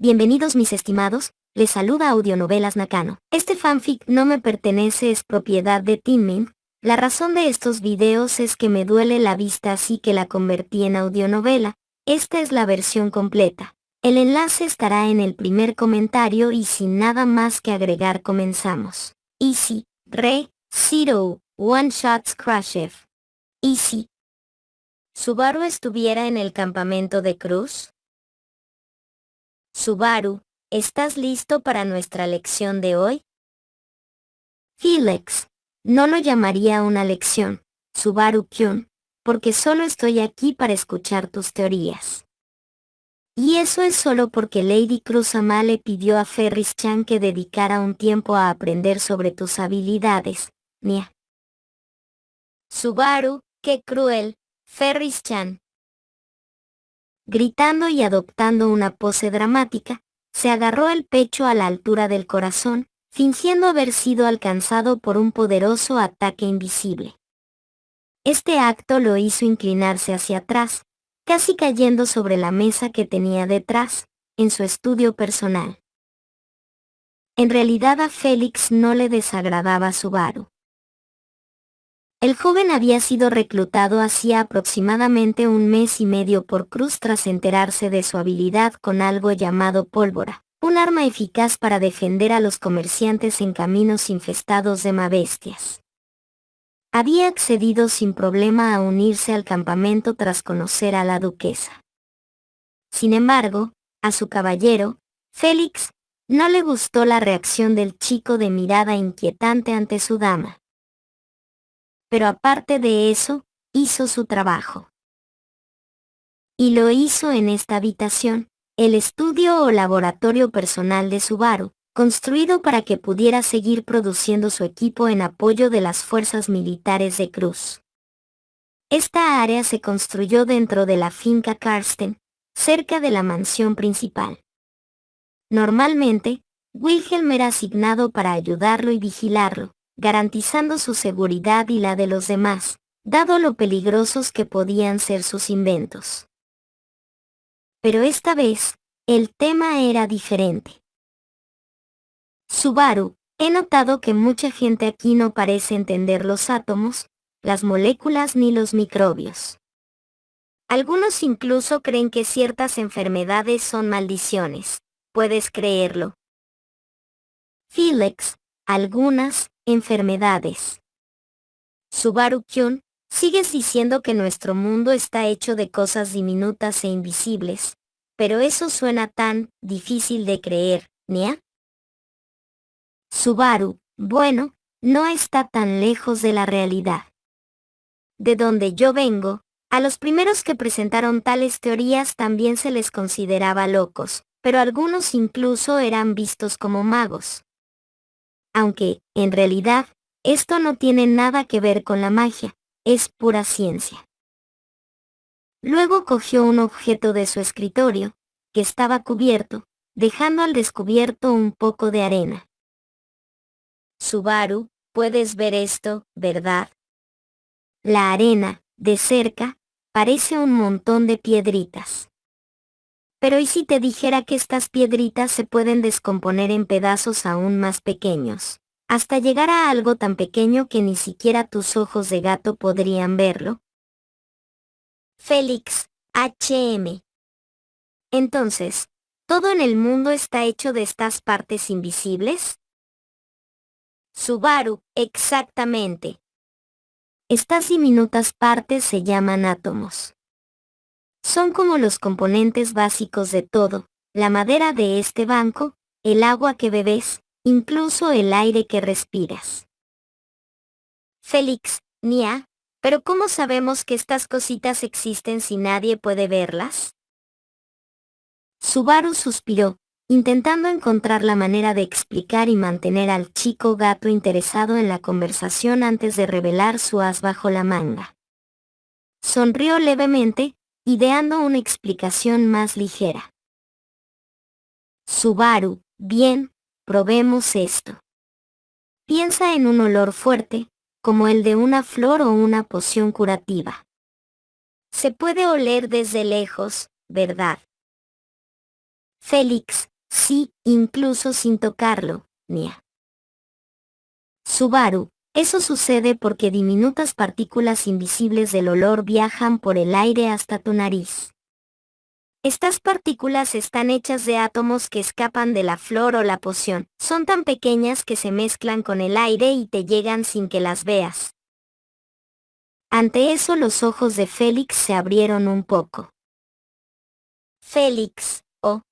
Bienvenidos mis estimados, les saluda Audionovelas Nakano. Este fanfic no me pertenece, es propiedad de Teaming. La razón de estos videos es que me duele la vista, así que la convertí en audionovela. Esta es la versión completa. El enlace estará en el primer comentario y sin nada más que agregar comenzamos. Easy, Re, Zero, One Shots Crushev. Easy. ¿Subaru estuviera en el campamento de Cruz? Subaru, ¿estás listo para nuestra lección de hoy? Felix, no lo llamaría una lección, Subaru-kyun, porque solo estoy aquí para escuchar tus teorías. Y eso es solo porque Lady Cruz-sama le pidió a Ferris-chan que dedicara un tiempo a aprender sobre tus habilidades, Nia. Subaru, qué cruel, Ferris-chan. Gritando y adoptando una pose dramática, se agarró el pecho a la altura del corazón, fingiendo haber sido alcanzado por un poderoso ataque invisible. Este acto lo hizo inclinarse hacia atrás, casi cayendo sobre la mesa que tenía detrás, en su estudio personal. En realidad a Félix no le desagradaba Subaru. El joven había sido reclutado hacía aproximadamente un mes y medio por Cruz tras enterarse de su habilidad con algo llamado pólvora, un arma eficaz para defender a los comerciantes en caminos infestados de mabestias. Había accedido sin problema a unirse al campamento tras conocer a la duquesa. Sin embargo, a su caballero, Félix, no le gustó la reacción del chico de mirada inquietante ante su dama. Pero aparte de eso, hizo su trabajo. Y lo hizo en esta habitación, el estudio o laboratorio personal de Subaru, construido para que pudiera seguir produciendo su equipo en apoyo de las fuerzas militares de Cruz. Esta área se construyó dentro de la finca Karsten, cerca de la mansión principal. Normalmente, Wilhelm era asignado para ayudarlo y vigilarlo, garantizando su seguridad y la de los demás, dado lo peligrosos que podían ser sus inventos. Pero esta vez, el tema era diferente. Subaru, he notado que mucha gente aquí no parece entender los átomos, las moléculas ni los microbios. Algunos incluso creen que ciertas enfermedades son maldiciones. ¿Puedes creerlo? Felix, algunas enfermedades. Subaru-kyun, sigues diciendo que nuestro mundo está hecho de cosas diminutas e invisibles, pero eso suena tan difícil de creer, ¿Nia? Subaru, bueno, no está tan lejos de la realidad. De donde yo vengo, a los primeros que presentaron tales teorías también se les consideraba locos, pero algunos incluso eran vistos como magos. Aunque, en realidad, esto no tiene nada que ver con la magia, es pura ciencia. Luego cogió un objeto de su escritorio, que estaba cubierto, dejando al descubierto un poco de arena. Subaru, puedes ver esto, ¿verdad? La arena, de cerca, parece un montón de piedritas. Pero ¿y si te dijera que estas piedritas se pueden descomponer en pedazos aún más pequeños, hasta llegar a algo tan pequeño que ni siquiera tus ojos de gato podrían verlo? Félix, HM. Entonces, ¿todo en el mundo está hecho de estas partes invisibles? Subaru, exactamente. Estas diminutas partes se llaman átomos. Son como los componentes básicos de todo, la madera de este banco, el agua que bebes, incluso el aire que respiras. Félix, Nia, ¿pero cómo sabemos que estas cositas existen si nadie puede verlas? Subaru suspiró, intentando encontrar la manera de explicar y mantener al chico gato interesado en la conversación antes de revelar su as bajo la manga. Sonrió levemente, ideando una explicación más ligera. Subaru, bien, probemos esto. Piensa en un olor fuerte, como el de una flor o una poción curativa. Se puede oler desde lejos, ¿verdad? Félix, sí, incluso sin tocarlo, Nia. Subaru, eso sucede porque diminutas partículas invisibles del olor viajan por el aire hasta tu nariz. Estas partículas están hechas de átomos que escapan de la flor o la poción. Son tan pequeñas que se mezclan con el aire y te llegan sin que las veas. Ante eso los ojos de Félix se abrieron un poco. Félix, oh.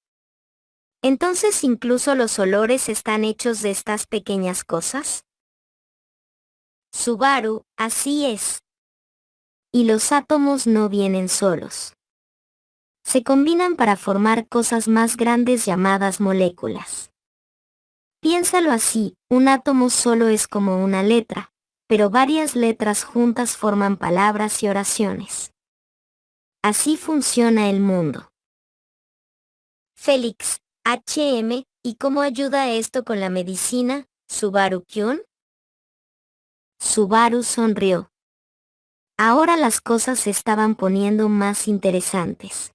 ¿Entonces incluso los olores están hechos de estas pequeñas cosas? Subaru, así es. Y los átomos no vienen solos. Se combinan para formar cosas más grandes llamadas moléculas. Piénsalo así, un átomo solo es como una letra, pero varias letras juntas forman palabras y oraciones. Así funciona el mundo. Félix, ¿y cómo ayuda esto con la medicina, Subaru-kyun? Subaru sonrió. Ahora las cosas se estaban poniendo más interesantes.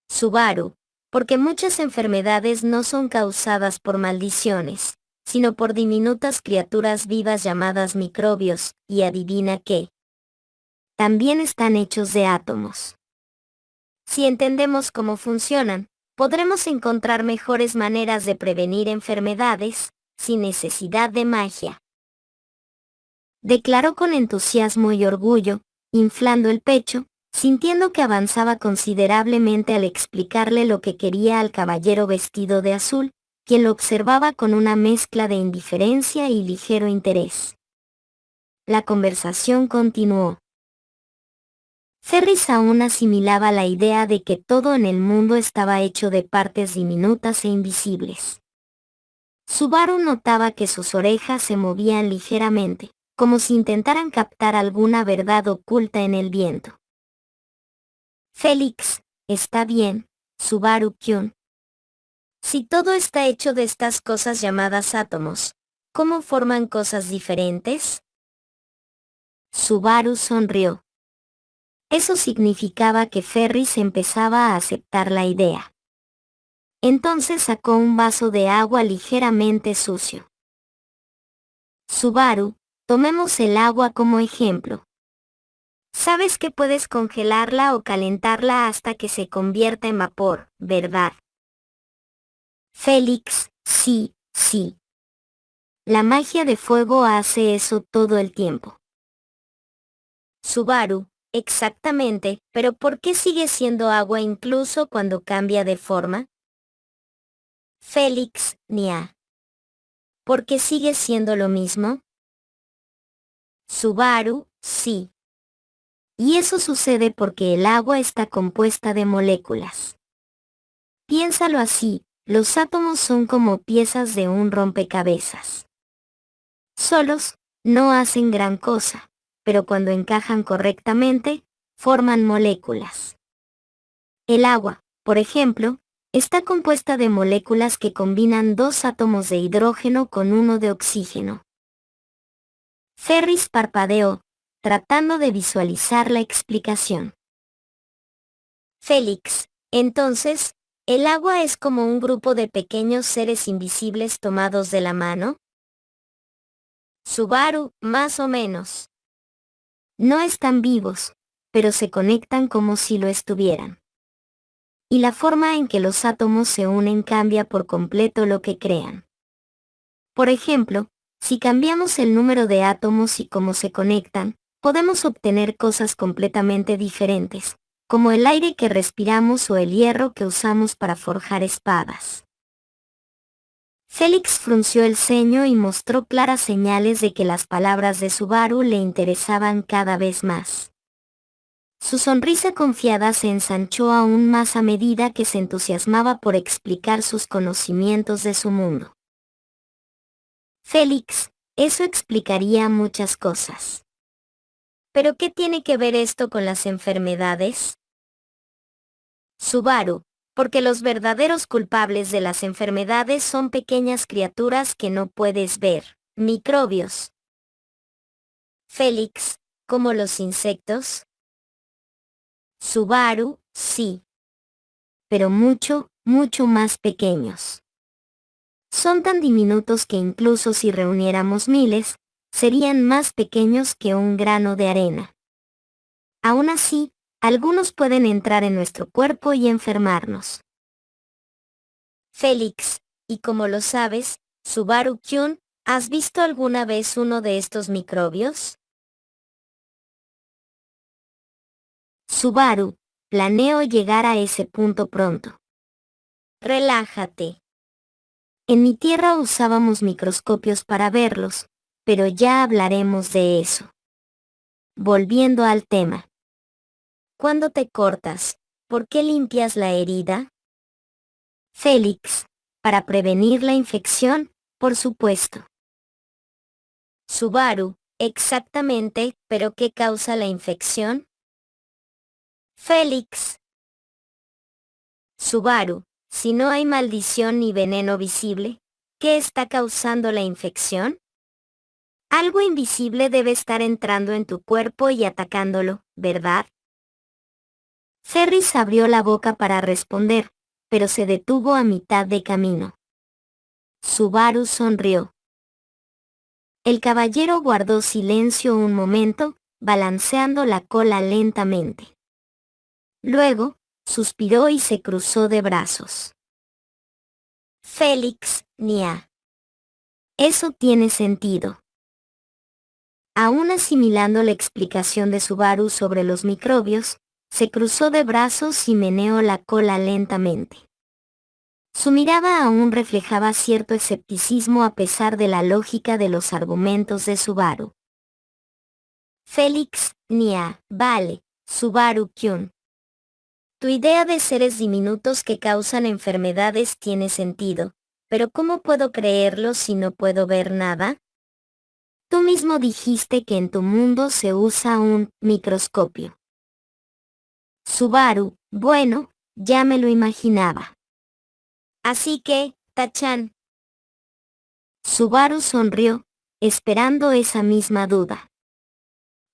Subaru, porque muchas enfermedades no son causadas por maldiciones, sino por diminutas criaturas vivas llamadas microbios, y adivina qué. También están hechos de átomos. Si entendemos cómo funcionan, podremos encontrar mejores maneras de prevenir enfermedades, sin necesidad de magia. Declaró con entusiasmo y orgullo, inflando el pecho, sintiendo que avanzaba considerablemente al explicarle lo que quería al caballero vestido de azul, quien lo observaba con una mezcla de indiferencia y ligero interés. La conversación continuó. Ferris aún asimilaba la idea de que todo en el mundo estaba hecho de partes diminutas e invisibles. Subaru notaba que sus orejas se movían ligeramente, como si intentaran captar alguna verdad oculta en el viento. Félix, está bien, Subaru-kyun. Si todo está hecho de estas cosas llamadas átomos, ¿cómo forman cosas diferentes? Subaru sonrió. Eso significaba que Ferris empezaba a aceptar la idea. Entonces sacó un vaso de agua ligeramente sucio. Subaru, tomemos el agua como ejemplo. Sabes que puedes congelarla o calentarla hasta que se convierta en vapor, ¿verdad? Félix, sí, sí. La magia de fuego hace eso todo el tiempo. Subaru, exactamente, pero ¿por qué sigue siendo agua incluso cuando cambia de forma? Félix, Nia. ¿Por qué sigue siendo lo mismo? Subaru, sí. Y eso sucede porque el agua está compuesta de moléculas. Piénsalo así, los átomos son como piezas de un rompecabezas. Solos, no hacen gran cosa, pero cuando encajan correctamente, forman moléculas. El agua, por ejemplo, está compuesta de moléculas que combinan dos átomos de hidrógeno con uno de oxígeno. Ferris parpadeó, tratando de visualizar la explicación. Félix, entonces, ¿el agua es como un grupo de pequeños seres invisibles tomados de la mano? Subaru, más o menos. No están vivos, pero se conectan como si lo estuvieran. Y la forma en que los átomos se unen cambia por completo lo que crean. Por ejemplo, si cambiamos el número de átomos y cómo se conectan, podemos obtener cosas completamente diferentes, como el aire que respiramos o el hierro que usamos para forjar espadas. Félix frunció el ceño y mostró claras señales de que las palabras de Subaru le interesaban cada vez más. Su sonrisa confiada se ensanchó aún más a medida que se entusiasmaba por explicar sus conocimientos de su mundo. Félix, eso explicaría muchas cosas. ¿Pero qué tiene que ver esto con las enfermedades? Subaru, porque los verdaderos culpables de las enfermedades son pequeñas criaturas que no puedes ver, microbios. Félix, ¿como los insectos? Subaru, sí. pero mucho, mucho más pequeños. Son tan diminutos que incluso si reuniéramos miles, serían más pequeños que un grano de arena. Aún así, algunos pueden entrar en nuestro cuerpo y enfermarnos. Félix, y como lo sabes, Subaru-kun, ¿has visto alguna vez uno de estos microbios? Subaru, planeo llegar a ese punto pronto. Relájate. En mi tierra usábamos microscopios para verlos, pero ya hablaremos de eso. Volviendo al tema. ¿Cuándo te cortas? ¿Por qué limpias la herida? Félix, para prevenir la infección, por supuesto. Subaru, exactamente, ¿pero qué causa la infección? Félix. Subaru, si no hay maldición ni veneno visible, ¿qué está causando la infección? Algo invisible debe estar entrando en tu cuerpo y atacándolo, ¿verdad? Ferris abrió la boca para responder, pero se detuvo a mitad de camino. Subaru sonrió. El caballero guardó silencio un momento, balanceando la cola lentamente. Luego, suspiró y se cruzó de brazos. Félix, Nia. Eso tiene sentido. Aún asimilando la explicación de Subaru sobre los microbios, se cruzó de brazos y meneó la cola lentamente. Su mirada aún reflejaba cierto escepticismo a pesar de la lógica de los argumentos de Subaru. Félix, Nia, vale, Subaru-kun. Tu idea de seres diminutos que causan enfermedades tiene sentido, pero ¿cómo puedo creerlo si no puedo ver nada? Tú mismo dijiste que en tu mundo se usa un microscopio. Subaru, bueno, ya me lo imaginaba. Así que, Tachan. Subaru sonrió, esperando esa misma duda.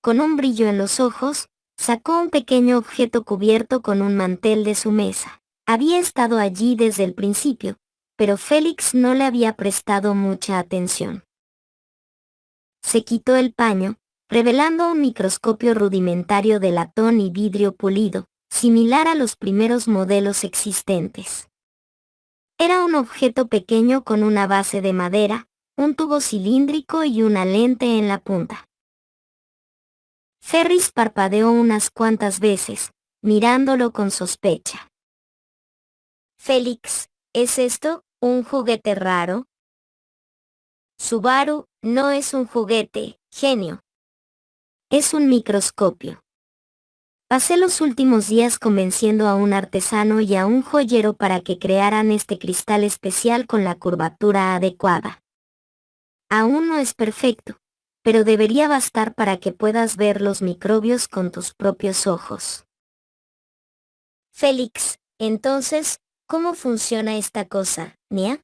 Con un brillo en los ojos, sacó un pequeño objeto cubierto con un mantel de su mesa. Había estado allí desde el principio, pero Félix no le había prestado mucha atención. Se quitó el paño, revelando un microscopio rudimentario de latón y vidrio pulido, similar a los primeros modelos existentes. Era un objeto pequeño con una base de madera, un tubo cilíndrico y una lente en la punta. Ferris parpadeó unas cuantas veces, mirándolo con sospecha. Félix, ¿es esto un juguete raro? Subaru, no es un juguete, genio. Es un microscopio. Pasé los últimos días convenciendo a un artesano y a un joyero para que crearan este cristal especial con la curvatura adecuada. Aún no es perfecto, pero debería bastar para que puedas ver los microbios con tus propios ojos. Félix, entonces, ¿cómo funciona esta cosa, Nia?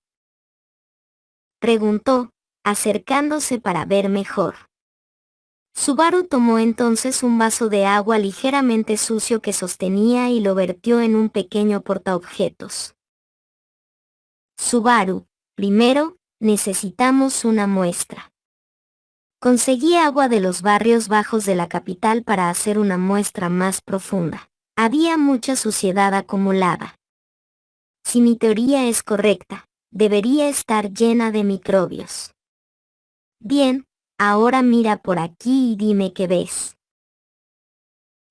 Preguntó, acercándose para ver mejor. Subaru tomó entonces un vaso de agua ligeramente sucio que sostenía y lo vertió en un pequeño portaobjetos. Subaru, primero, necesitamos una muestra. Conseguí agua de los barrios bajos de la capital para hacer una muestra más profunda. Había mucha suciedad acumulada. Si mi teoría es correcta, debería estar llena de microbios. Bien, ahora mira por aquí y dime qué ves.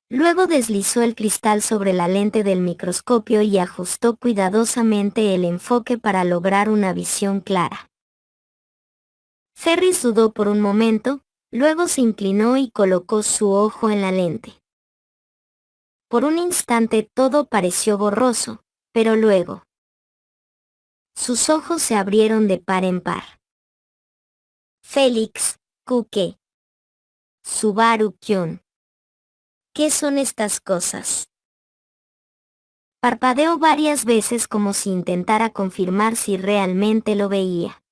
Luego deslizó el cristal sobre la lente del microscopio y ajustó cuidadosamente el enfoque para lograr una visión clara. Ferris dudó por un momento, luego se inclinó y colocó su ojo en la lente. Por un instante todo pareció borroso, pero luego sus ojos se abrieron de par en par. Félix, Kuke. Subaru-kun. ¿Qué son estas cosas? Parpadeó varias veces como si intentara confirmar si realmente lo veía.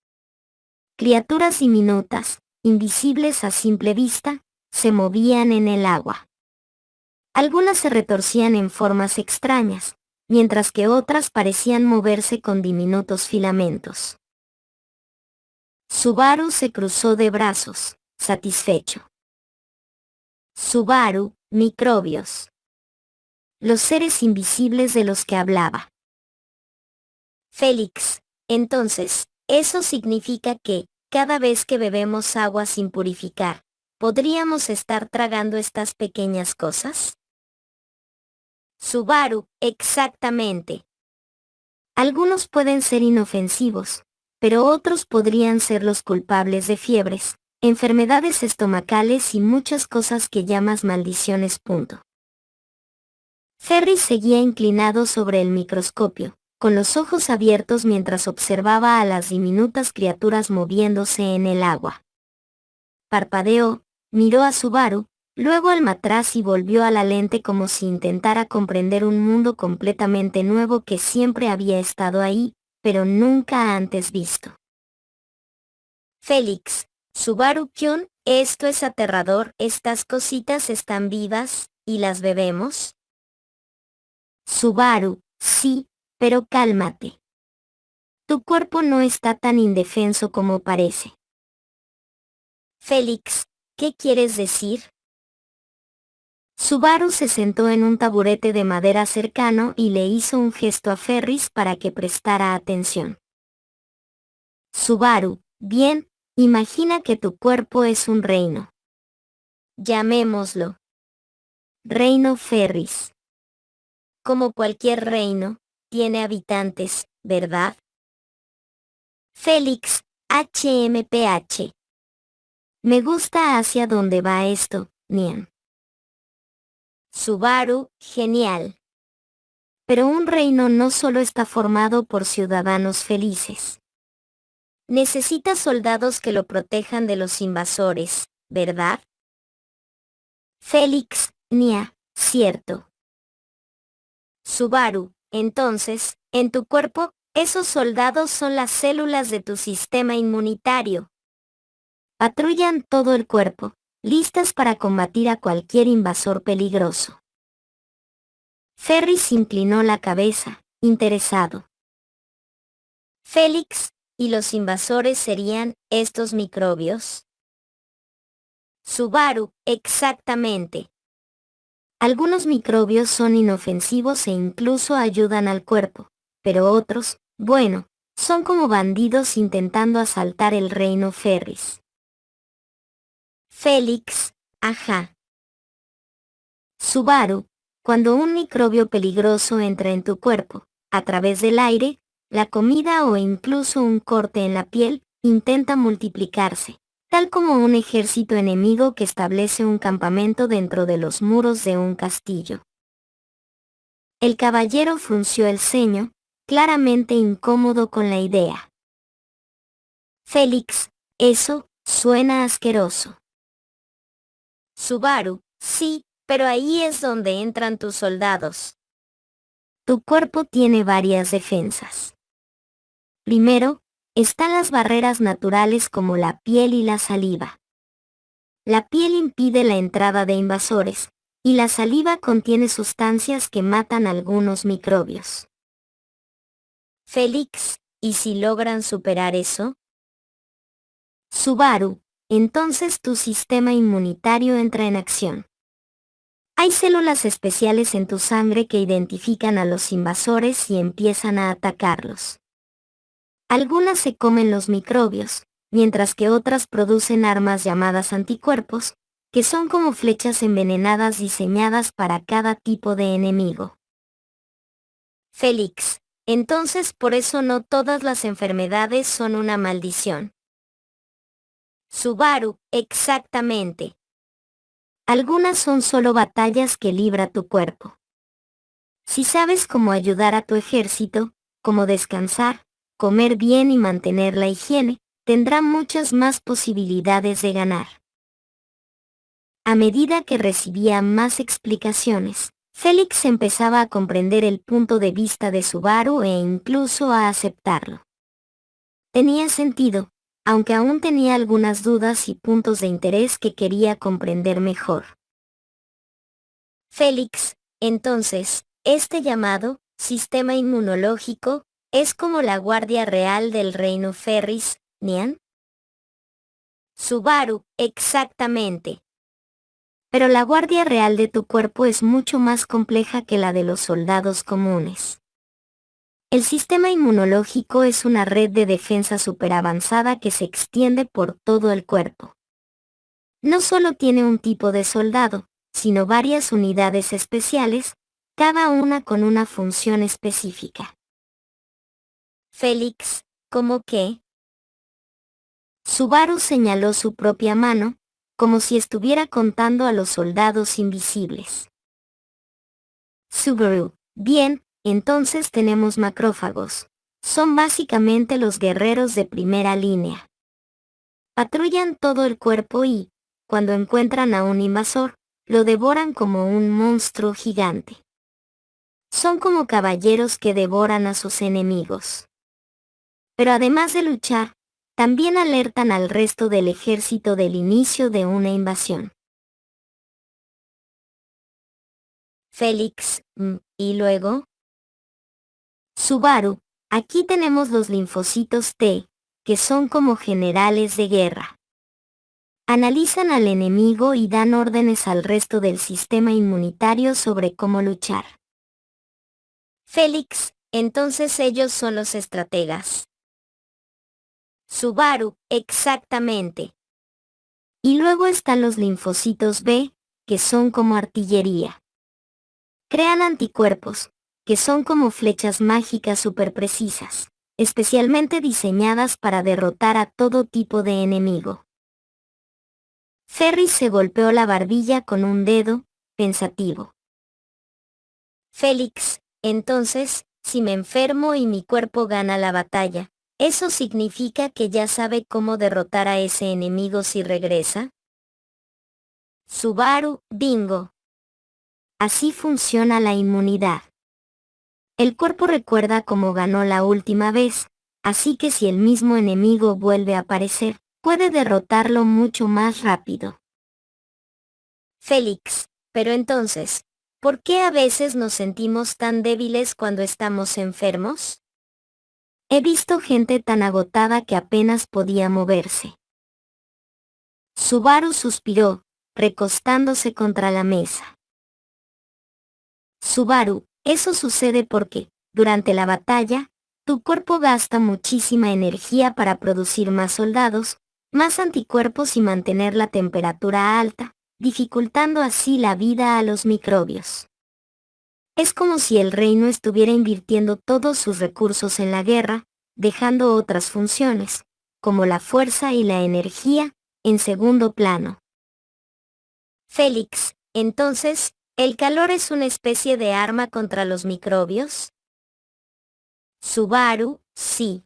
Criaturas diminutas, invisibles a simple vista, se movían en el agua. Algunas se retorcían en formas extrañas, mientras que otras parecían moverse con diminutos filamentos. Subaru se cruzó de brazos, satisfecho. Subaru, microbios. Los seres invisibles de los que hablaba. Félix, entonces, eso significa que, cada vez que bebemos agua sin purificar, ¿podríamos estar tragando estas pequeñas cosas? Subaru, exactamente. Algunos pueden ser inofensivos, pero otros podrían ser los culpables de fiebres, enfermedades estomacales y muchas cosas que llamas maldiciones. Ferris seguía inclinado sobre el microscopio, con los ojos abiertos mientras observaba a las diminutas criaturas moviéndose en el agua. Parpadeó, miró a Subaru, luego al matraz y volvió a la lente como si intentara comprender un mundo completamente nuevo que siempre había estado ahí, pero nunca antes visto. Félix, Subaru-kyun, esto es aterrador, ¿estas cositas están vivas, y las bebemos? Subaru, sí, pero cálmate. Tu cuerpo no está tan indefenso como parece. Félix, ¿qué quieres decir? Subaru se sentó en un taburete de madera cercano y le hizo un gesto a Ferris para que prestara atención. Subaru, bien, imagina que tu cuerpo es un reino. Llamémoslo Reino Ferris. Como cualquier reino, tiene habitantes, ¿verdad? Félix, HMPH. Me gusta hacia dónde va esto, Nian. Subaru, genial. Pero un reino no solo está formado por ciudadanos felices. Necesita soldados que lo protejan de los invasores, ¿verdad? Félix, Nia, cierto. Subaru, entonces, en tu cuerpo, esos soldados son las células de tu sistema inmunitario. Patrullan todo el cuerpo, listas para combatir a cualquier invasor peligroso. Ferris inclinó la cabeza, interesado. Félix, ¿y los invasores serían estos microbios? Subaru, exactamente. Algunos microbios son inofensivos e incluso ayudan al cuerpo, pero otros, bueno, son como bandidos intentando asaltar el reino Ferris. Félix, ajá. Subaru, cuando un microbio peligroso entra en tu cuerpo, a través del aire, la comida o incluso un corte en la piel, intenta multiplicarse, tal como un ejército enemigo que establece un campamento dentro de los muros de un castillo. El caballero frunció el ceño, claramente incómodo con la idea. Félix, eso suena asqueroso. Subaru, sí, pero ahí es donde entran tus soldados. Tu cuerpo tiene varias defensas. Primero, están las barreras naturales como la piel y la saliva. La piel impide la entrada de invasores, y la saliva contiene sustancias que matan algunos microbios. Félix, ¿y si logran superar eso? Subaru, entonces tu sistema inmunitario entra en acción. Hay células especiales en tu sangre que identifican a los invasores y empiezan a atacarlos. Algunas se comen los microbios, mientras que otras producen armas llamadas anticuerpos, que son como flechas envenenadas diseñadas para cada tipo de enemigo. Félix, entonces por eso no todas las enfermedades son una maldición. Subaru, exactamente. Algunas son solo batallas que libra tu cuerpo. Si sabes cómo ayudar a tu ejército, cómo descansar, comer bien y mantener la higiene, tendrá muchas más posibilidades de ganar. A medida que recibía más explicaciones, Félix empezaba a comprender el punto de vista de Subaru e incluso a aceptarlo. Tenía sentido, aunque aún tenía algunas dudas y puntos de interés que quería comprender mejor. Félix, entonces, este llamado, sistema inmunológico, es como la guardia real del reino Ferris, ¿Nian? Subaru, exactamente. Pero la guardia real de tu cuerpo es mucho más compleja que la de los soldados comunes. El sistema inmunológico es una red de defensa superavanzada que se extiende por todo el cuerpo. No solo tiene un tipo de soldado, sino varias unidades especiales, cada una con una función específica. Félix, ¿cómo qué? Subaru señaló su propia mano, como si estuviera contando a los soldados invisibles. Subaru, bien, entonces tenemos macrófagos. Son básicamente los guerreros de primera línea. Patrullan todo el cuerpo y, cuando encuentran a un invasor, lo devoran como un monstruo gigante. Son como caballeros que devoran a sus enemigos. Pero además de luchar, también alertan al resto del ejército del inicio de una invasión. Félix, ¿y luego? Subaru, aquí tenemos los linfocitos T, que son como generales de guerra. Analizan al enemigo y dan órdenes al resto del sistema inmunitario sobre cómo luchar. Félix, entonces ellos son los estrategas. Subaru, exactamente. Y luego están los linfocitos B, que son como artillería. Crean anticuerpos, que son como flechas mágicas superprecisas, especialmente diseñadas para derrotar a todo tipo de enemigo. Ferris se golpeó la barbilla con un dedo, pensativo. Félix, entonces, si me enfermo y mi cuerpo gana la batalla, ¿eso significa que ya sabe cómo derrotar a ese enemigo si regresa? Subaru, bingo. Así funciona la inmunidad. El cuerpo recuerda cómo ganó la última vez, así que si el mismo enemigo vuelve a aparecer, puede derrotarlo mucho más rápido. Félix, pero entonces, ¿por qué a veces nos sentimos tan débiles cuando estamos enfermos? He visto gente tan agotada que apenas podía moverse. Subaru suspiró, recostándose contra la mesa. Subaru, eso sucede porque, durante la batalla, tu cuerpo gasta muchísima energía para producir más soldados, más anticuerpos y mantener la temperatura alta, dificultando así la vida a los microbios. Es como si el reino estuviera invirtiendo todos sus recursos en la guerra, dejando otras funciones, como la fuerza y la energía, en segundo plano. Félix, entonces, ¿el calor es una especie de arma contra los microbios? Subaru, sí.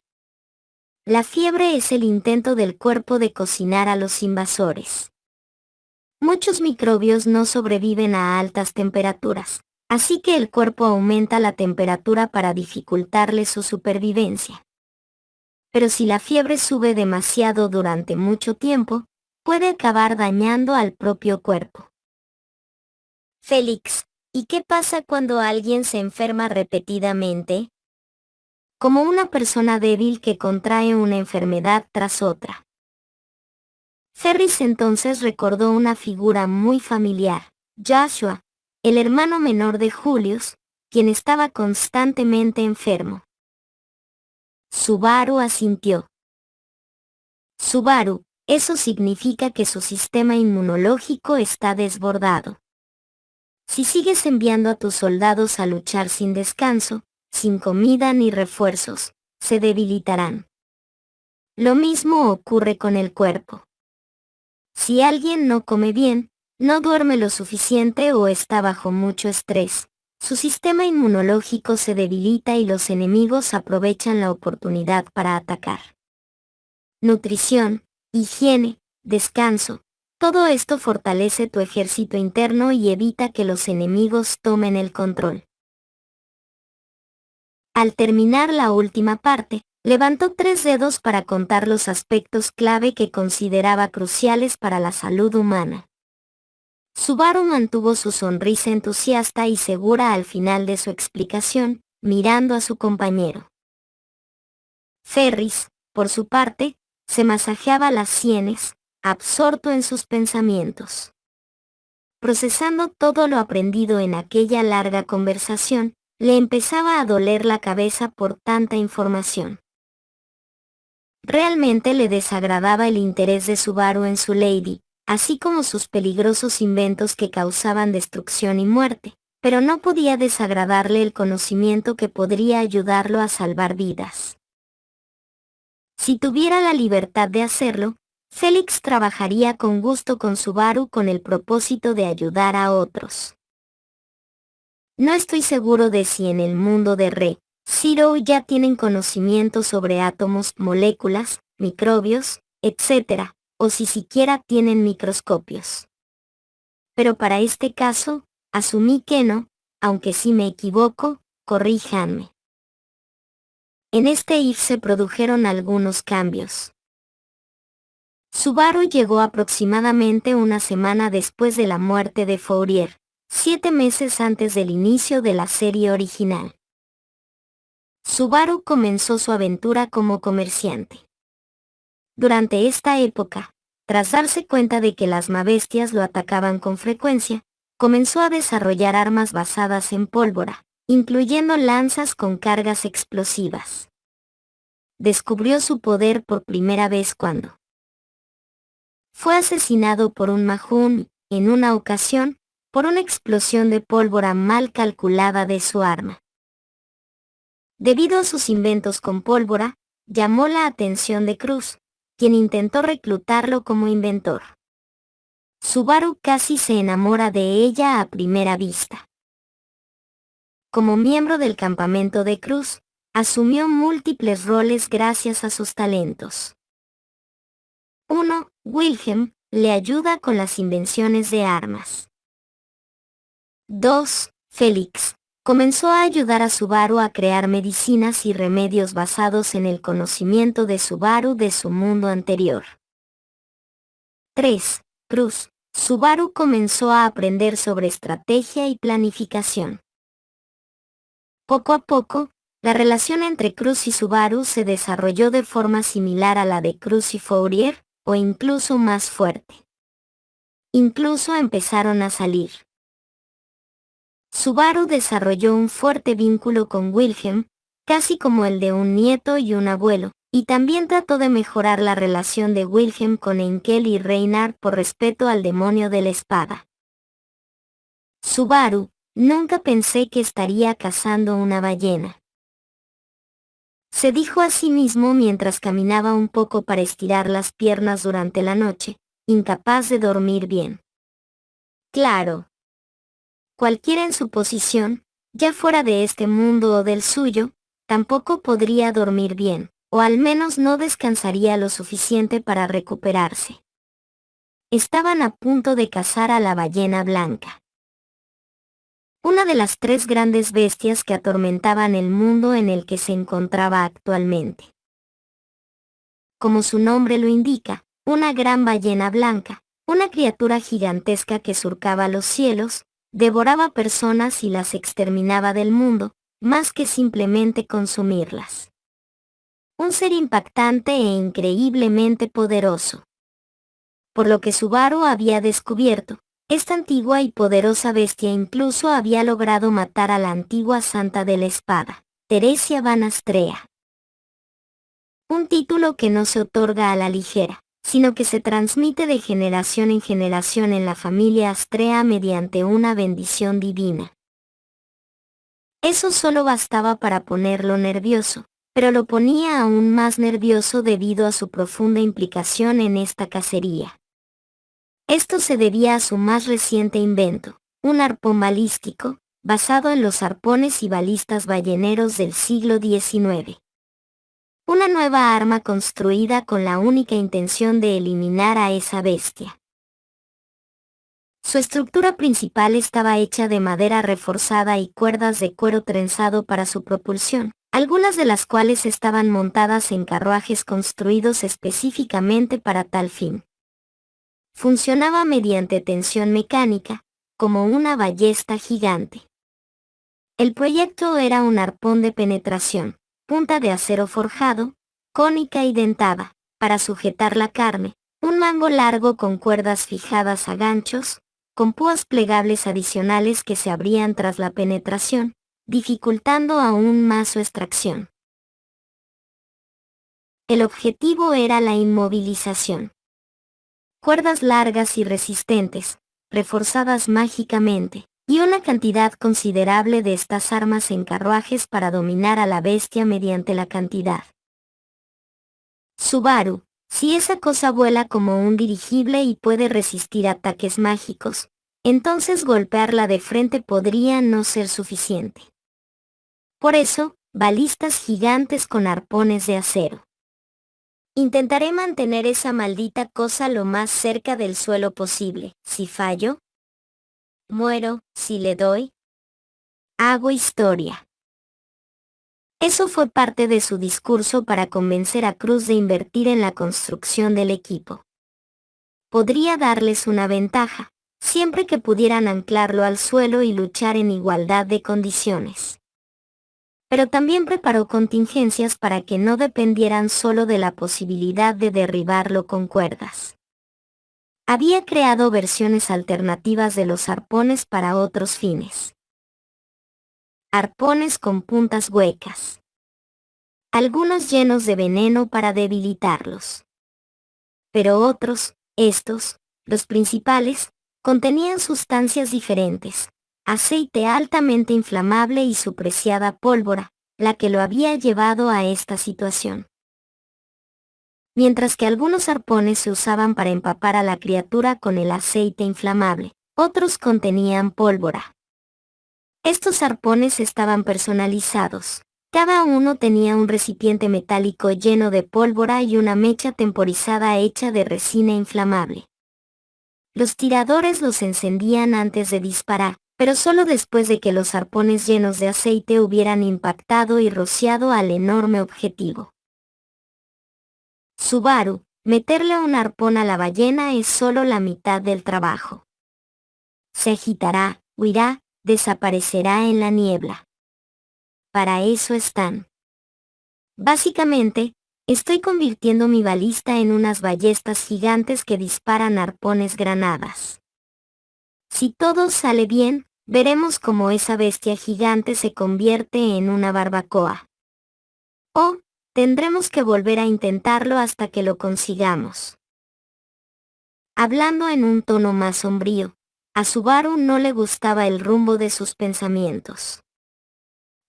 La fiebre es el intento del cuerpo de cocinar a los invasores. Muchos microbios no sobreviven a altas temperaturas, así que el cuerpo aumenta la temperatura para dificultarle su supervivencia. Pero si la fiebre sube demasiado durante mucho tiempo, puede acabar dañando al propio cuerpo. Félix, ¿y qué pasa cuando alguien se enferma repetidamente? Como una persona débil que contrae una enfermedad tras otra. Ferris entonces recordó una figura muy familiar, Joshua, el hermano menor de Julius, quien estaba constantemente enfermo. Subaru asintió. Subaru, eso significa que su sistema inmunológico está desbordado. Si sigues enviando a tus soldados a luchar sin descanso, sin comida ni refuerzos, se debilitarán. Lo mismo ocurre con el cuerpo. Si alguien no come bien, no duerme lo suficiente o está bajo mucho estrés, su sistema inmunológico se debilita y los enemigos aprovechan la oportunidad para atacar. Nutrición, higiene, descanso, todo esto fortalece tu ejército interno y evita que los enemigos tomen el control. Al terminar la última parte, levantó 3 dedos para contar los aspectos clave que consideraba cruciales para la salud humana. Subaru mantuvo su sonrisa entusiasta y segura al final de su explicación, mirando a su compañero. Ferris, por su parte, se masajeaba las sienes, absorto en sus pensamientos. Procesando todo lo aprendido en aquella larga conversación, le empezaba a doler la cabeza por tanta información. Realmente le desagradaba el interés de Subaru en su Lady, así como sus peligrosos inventos que causaban destrucción y muerte, pero no podía desagradarle el conocimiento que podría ayudarlo a salvar vidas. Si tuviera la libertad de hacerlo, Félix trabajaría con gusto con Subaru con el propósito de ayudar a otros. No estoy seguro de si en el mundo de Zero ya tienen conocimiento sobre átomos, moléculas, microbios, etc., o si siquiera tienen microscopios. Pero para este caso, asumí que no, aunque si me equivoco, corríjanme. En este if se produjeron algunos cambios. Subaru llegó aproximadamente una semana después de la muerte de Fourier, 7 meses antes del inicio de la serie original. Subaru comenzó su aventura como comerciante. Durante esta época, tras darse cuenta de que las mabestias lo atacaban con frecuencia, comenzó a desarrollar armas basadas en pólvora, incluyendo lanzas con cargas explosivas. Descubrió su poder por primera vez cuando fue asesinado por un Mahun, en una ocasión, por una explosión de pólvora mal calculada de su arma. Debido a sus inventos con pólvora, llamó la atención de Cruz, quien intentó reclutarlo como inventor. Subaru casi se enamora de ella a primera vista. Como miembro del campamento de Cruz, asumió múltiples roles gracias a sus talentos. 1. Wilhelm le ayuda con las invenciones de armas. 2. Félix comenzó a ayudar a Subaru a crear medicinas y remedios basados en el conocimiento de Subaru de su mundo anterior. 3. Cruz. Subaru comenzó a aprender sobre estrategia y planificación. Poco a poco, la relación entre Cruz y Subaru se desarrolló de forma similar a la de Cruz y Fourier, o incluso más fuerte. Incluso empezaron a salir. Subaru desarrolló un fuerte vínculo con Wilhelm, casi como el de un nieto y un abuelo, y también trató de mejorar la relación de Wilhelm con Enkel y Reinhard por respeto al demonio de la espada. Subaru, nunca pensé que estaría cazando una ballena. Se dijo a sí mismo mientras caminaba un poco para estirar las piernas durante la noche, incapaz de dormir bien. Claro. Cualquiera en su posición, ya fuera de este mundo o del suyo, tampoco podría dormir bien, o al menos no descansaría lo suficiente para recuperarse. Estaban a punto de cazar a la ballena blanca. Una de las 3 grandes bestias que atormentaban el mundo en el que se encontraba actualmente. Como su nombre lo indica, una gran ballena blanca, una criatura gigantesca que surcaba los cielos, devoraba personas y las exterminaba del mundo, más que simplemente consumirlas. Un ser impactante e increíblemente poderoso. Por lo que Subaru había descubierto, esta antigua y poderosa bestia incluso había logrado matar a la antigua santa de la espada, Teresia Van Astrea. Un título que no se otorga a la ligera, sino que se transmite de generación en generación en la familia Astrea mediante una bendición divina. Eso solo bastaba para ponerlo nervioso, pero lo ponía aún más nervioso debido a su profunda implicación en esta cacería. Esto se debía a su más reciente invento, un arpón balístico, basado en los arpones y balistas balleneros del siglo XIX. Una nueva arma construida con la única intención de eliminar a esa bestia. Su estructura principal estaba hecha de madera reforzada y cuerdas de cuero trenzado para su propulsión, algunas de las cuales estaban montadas en carruajes construidos específicamente para tal fin. Funcionaba mediante tensión mecánica, como una ballesta gigante. El proyecto era un arpón de penetración, punta de acero forjado, cónica y dentada, para sujetar la carne, un mango largo con cuerdas fijadas a ganchos, con púas plegables adicionales que se abrían tras la penetración, dificultando aún más su extracción. El objetivo era la inmovilización. Cuerdas largas y resistentes, reforzadas mágicamente, y una cantidad considerable de estas armas en carruajes para dominar a la bestia mediante la cantidad. Subaru, si esa cosa vuela como un dirigible y puede resistir ataques mágicos, entonces golpearla de frente podría no ser suficiente. Por eso, balistas gigantes con arpones de acero. Intentaré mantener esa maldita cosa lo más cerca del suelo posible. Si fallo, muero. Si le doy, hago historia. Eso fue parte de su discurso para convencer a Cruz de invertir en la construcción del equipo. Podría darles una ventaja, siempre que pudieran anclarlo al suelo y luchar en igualdad de condiciones. Pero también preparó contingencias para que no dependieran solo de la posibilidad de derribarlo con cuerdas. Había creado versiones alternativas de los arpones para otros fines. Arpones con puntas huecas. Algunos llenos de veneno para debilitarlos. Pero otros, los principales, contenían sustancias diferentes, aceite altamente inflamable y su preciada pólvora, la que lo había llevado a esta situación. Mientras que algunos arpones se usaban para empapar a la criatura con el aceite inflamable, otros contenían pólvora. Estos arpones estaban personalizados. Cada uno tenía un recipiente metálico lleno de pólvora y una mecha temporizada hecha de resina inflamable. Los tiradores los encendían antes de disparar, pero solo después de que los arpones llenos de aceite hubieran impactado y rociado al enorme objetivo. Subaru, meterle un arpón a la ballena es solo la mitad del trabajo. Se agitará, huirá, desaparecerá en la niebla. Para eso están. Básicamente, estoy convirtiendo mi balista en unas ballestas gigantes que disparan arpones granadas. Si todo sale bien, veremos cómo esa bestia gigante se convierte en una barbacoa. O, tendremos que volver a intentarlo hasta que lo consigamos. Hablando en un tono más sombrío, a Subaru no le gustaba el rumbo de sus pensamientos.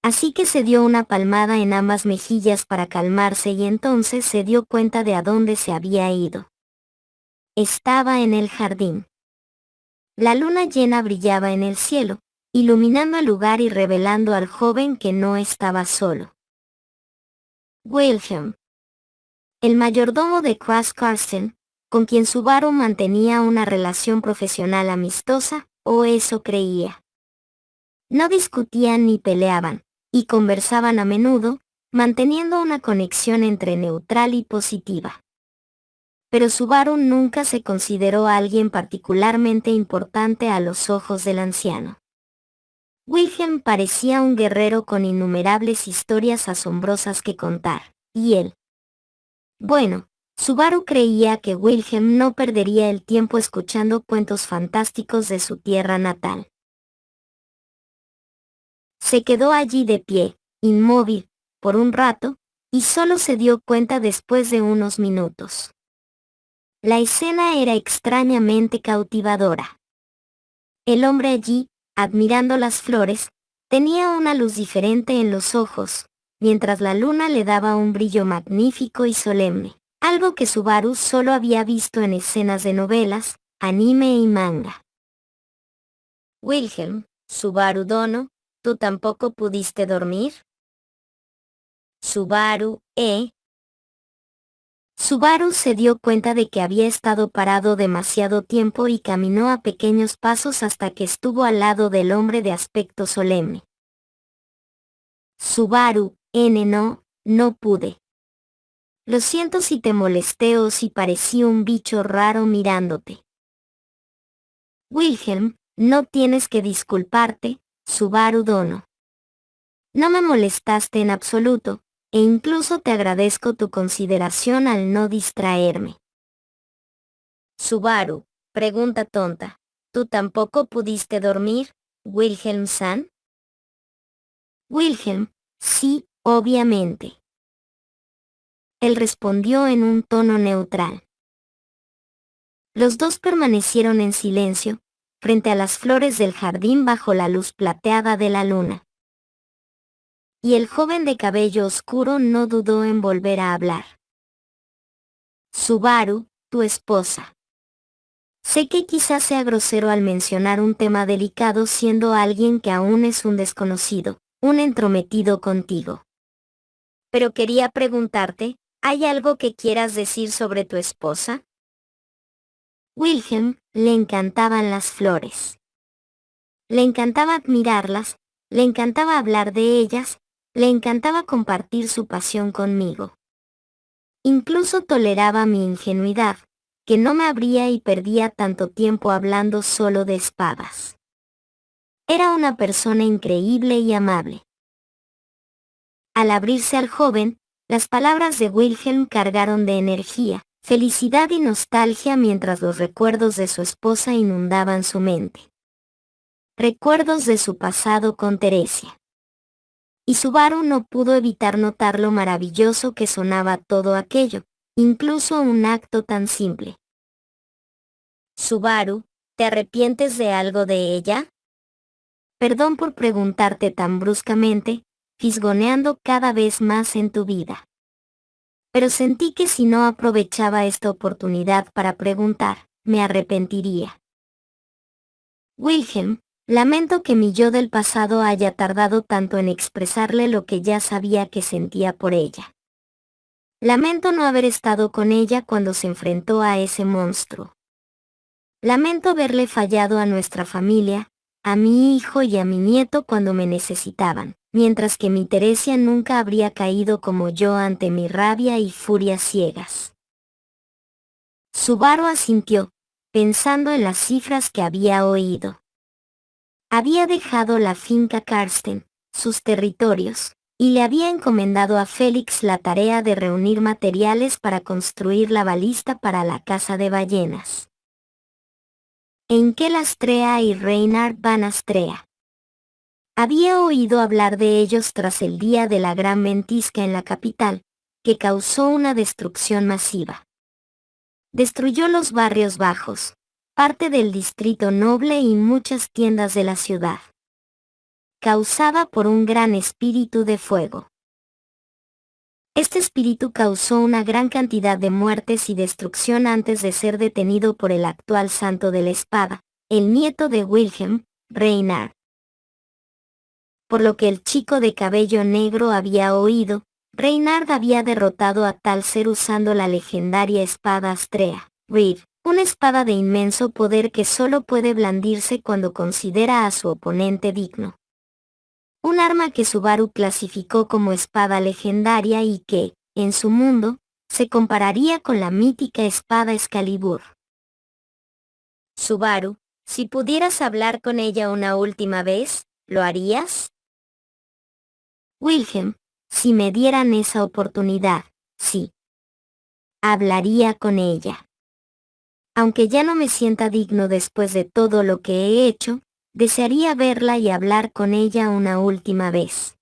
Así que se dio una palmada en ambas mejillas para calmarse y entonces se dio cuenta de a dónde se había ido. Estaba en el jardín. La luna llena brillaba en el cielo, iluminando el lugar y revelando al joven que no estaba solo. Wilhelm, el mayordomo de Kras Carsten, con quien Subaru mantenía una relación profesional amistosa, o eso creía. No discutían ni peleaban, y conversaban a menudo, manteniendo una conexión entre neutral y positiva. Pero Subaru nunca se consideró alguien particularmente importante a los ojos del anciano. Wilhelm parecía un guerrero con innumerables historias asombrosas que contar, y él. Bueno, Subaru creía que Wilhelm no perdería el tiempo escuchando cuentos fantásticos de su tierra natal. Se quedó allí de pie, inmóvil, por un rato, y solo se dio cuenta después de unos minutos. La escena era extrañamente cautivadora. El hombre allí, admirando las flores, tenía una luz diferente en los ojos, mientras la luna le daba un brillo magnífico y solemne, algo que Subaru solo había visto en escenas de novelas, anime y manga. Wilhelm, Subaru Dono, ¿tú tampoco pudiste dormir? Subaru, Subaru se dio cuenta de que había estado parado demasiado tiempo y caminó a pequeños pasos hasta que estuvo al lado del hombre de aspecto solemne. Subaru, no pude. Lo siento si te molesté o si parecí un bicho raro mirándote. Wilhelm, no tienes que disculparte, Subaru Dono. No me molestaste en absoluto, e incluso te agradezco tu consideración al no distraerme. Subaru, pregunta tonta. ¿Tú tampoco pudiste dormir, Wilhelm-san? Wilhelm, sí, obviamente. Él respondió en un tono neutral. Los dos permanecieron en silencio, frente a las flores del jardín bajo la luz plateada de la luna. Y el joven de cabello oscuro no dudó en volver a hablar. Subaru, tu esposa. Sé que quizás sea grosero al mencionar un tema delicado siendo alguien que aún es un desconocido, un entrometido contigo. Pero quería preguntarte, ¿hay algo que quieras decir sobre tu esposa? Wilhelm le encantaban las flores. Le encantaba admirarlas, le encantaba hablar de ellas, le encantaba compartir su pasión conmigo. Incluso toleraba mi ingenuidad, que no me abría y perdía tanto tiempo hablando solo de espadas. Era una persona increíble y amable. Al abrirse al joven, las palabras de Wilhelm cargaron de energía, felicidad y nostalgia mientras los recuerdos de su esposa inundaban su mente. Recuerdos de su pasado con Teresia. Y Subaru no pudo evitar notar lo maravilloso que sonaba todo aquello, incluso un acto tan simple. Subaru, ¿te arrepientes de algo de ella? Perdón por preguntarte tan bruscamente, fisgoneando cada vez más en tu vida. Pero sentí que si no aprovechaba esta oportunidad para preguntar, me arrepentiría. Wilhelm, lamento que mi yo del pasado haya tardado tanto en expresarle lo que ya sabía que sentía por ella. Lamento no haber estado con ella cuando se enfrentó a ese monstruo. Lamento haberle fallado a nuestra familia, a mi hijo y a mi nieto cuando me necesitaban, mientras que mi Teresia nunca habría caído como yo ante mi rabia y furia ciegas. Subaru asintió, pensando en las cifras que había oído. Había dejado la finca Karsten, sus territorios, y le había encomendado a Félix la tarea de reunir materiales para construir la balista para la caza de ballenas. Enkel Astrea y Reinhard van Astrea. Había oído hablar de ellos tras el día de la gran ventisca en la capital, que causó una destrucción masiva. Destruyó los barrios bajos, parte del distrito noble y muchas tiendas de la ciudad. Causada por un gran espíritu de fuego. Este espíritu causó una gran cantidad de muertes y destrucción antes de ser detenido por el actual santo de la espada, el nieto de Wilhelm, Reinhard. Por lo que el chico de cabello negro había oído, Reinhard había derrotado a tal ser usando la legendaria espada Astrea, Reed, una espada de inmenso poder que solo puede blandirse cuando considera a su oponente digno. Un arma que Subaru clasificó como espada legendaria y que, en su mundo, se compararía con la mítica espada Excalibur. Subaru, si pudieras hablar con ella una última vez, ¿lo harías? Wilhelm, si me dieran esa oportunidad, sí. Hablaría con ella. Aunque ya no me sienta digno después de todo lo que he hecho, desearía verla y hablar con ella una última vez.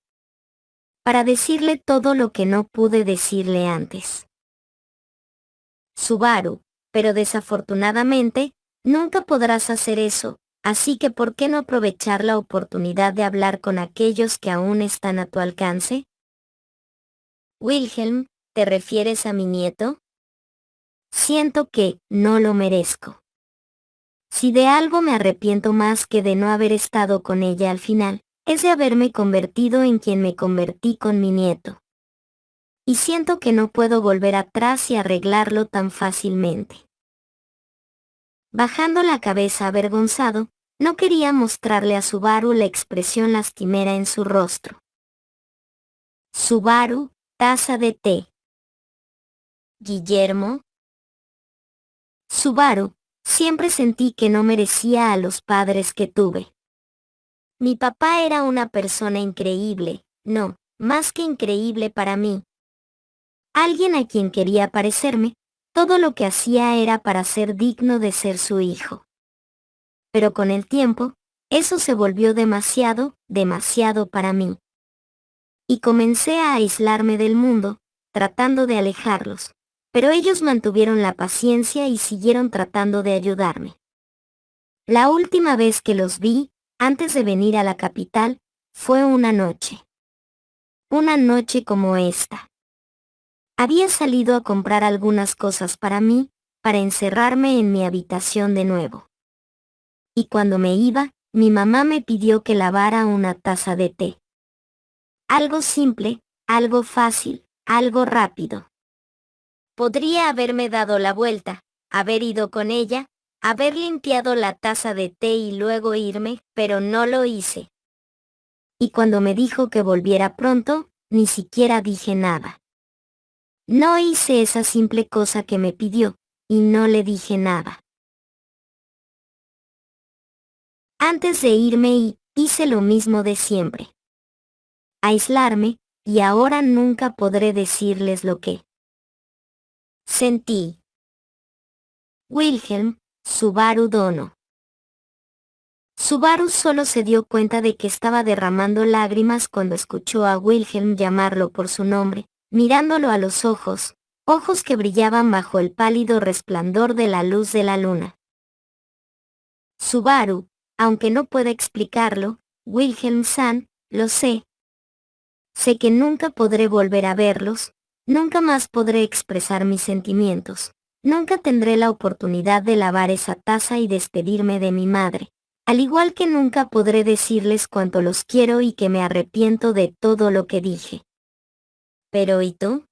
Para decirle todo lo que no pude decirle antes. Subaru, pero desafortunadamente, nunca podrás hacer eso, así que ¿por qué no aprovechar la oportunidad de hablar con aquellos que aún están a tu alcance? Wilhelm, ¿te refieres a mi nieto? Siento que no lo merezco. Si de algo me arrepiento más que de no haber estado con ella al final, es de haberme convertido en quien me convertí con mi nieto. Y siento que no puedo volver atrás y arreglarlo tan fácilmente. Bajando la cabeza avergonzado, no quería mostrarle a Subaru la expresión lastimera en su rostro. Subaru, taza de té. Guillermo. Subaru, siempre sentí que no merecía a los padres que tuve. Mi papá era una persona increíble, no, más que increíble para mí. Alguien a quien quería parecerme, todo lo que hacía era para ser digno de ser su hijo. Pero con el tiempo, eso se volvió demasiado, demasiado para mí. Y comencé a aislarme del mundo, tratando de alejarlos, pero ellos mantuvieron la paciencia y siguieron tratando de ayudarme. La última vez que los vi, antes de venir a la capital, fue una noche. Una noche como esta. Había salido a comprar algunas cosas para mí, para encerrarme en mi habitación de nuevo. Y cuando me iba, mi mamá me pidió que lavara una taza de té. Algo simple, algo fácil, algo rápido. Podría haberme dado la vuelta, haber ido con ella, haber limpiado la taza de té y luego irme, pero no lo hice. Y cuando me dijo que volviera pronto, ni siquiera dije nada. No hice esa simple cosa que me pidió, y no le dije nada. Antes de irme hice lo mismo de siempre. Aislarme, y ahora nunca podré decirles lo que sentí. Wilhelm, Subaru Dono. Subaru solo se dio cuenta de que estaba derramando lágrimas cuando escuchó a Wilhelm llamarlo por su nombre, mirándolo a los ojos, ojos que brillaban bajo el pálido resplandor de la luz de la luna. Subaru, aunque no pueda explicarlo, Wilhelm-san, lo sé. Sé que nunca podré volver a verlos, nunca más podré expresar mis sentimientos, nunca tendré la oportunidad de lavar esa taza y despedirme de mi madre, al igual que nunca podré decirles cuánto los quiero y que me arrepiento de todo lo que dije. Pero ¿y tú?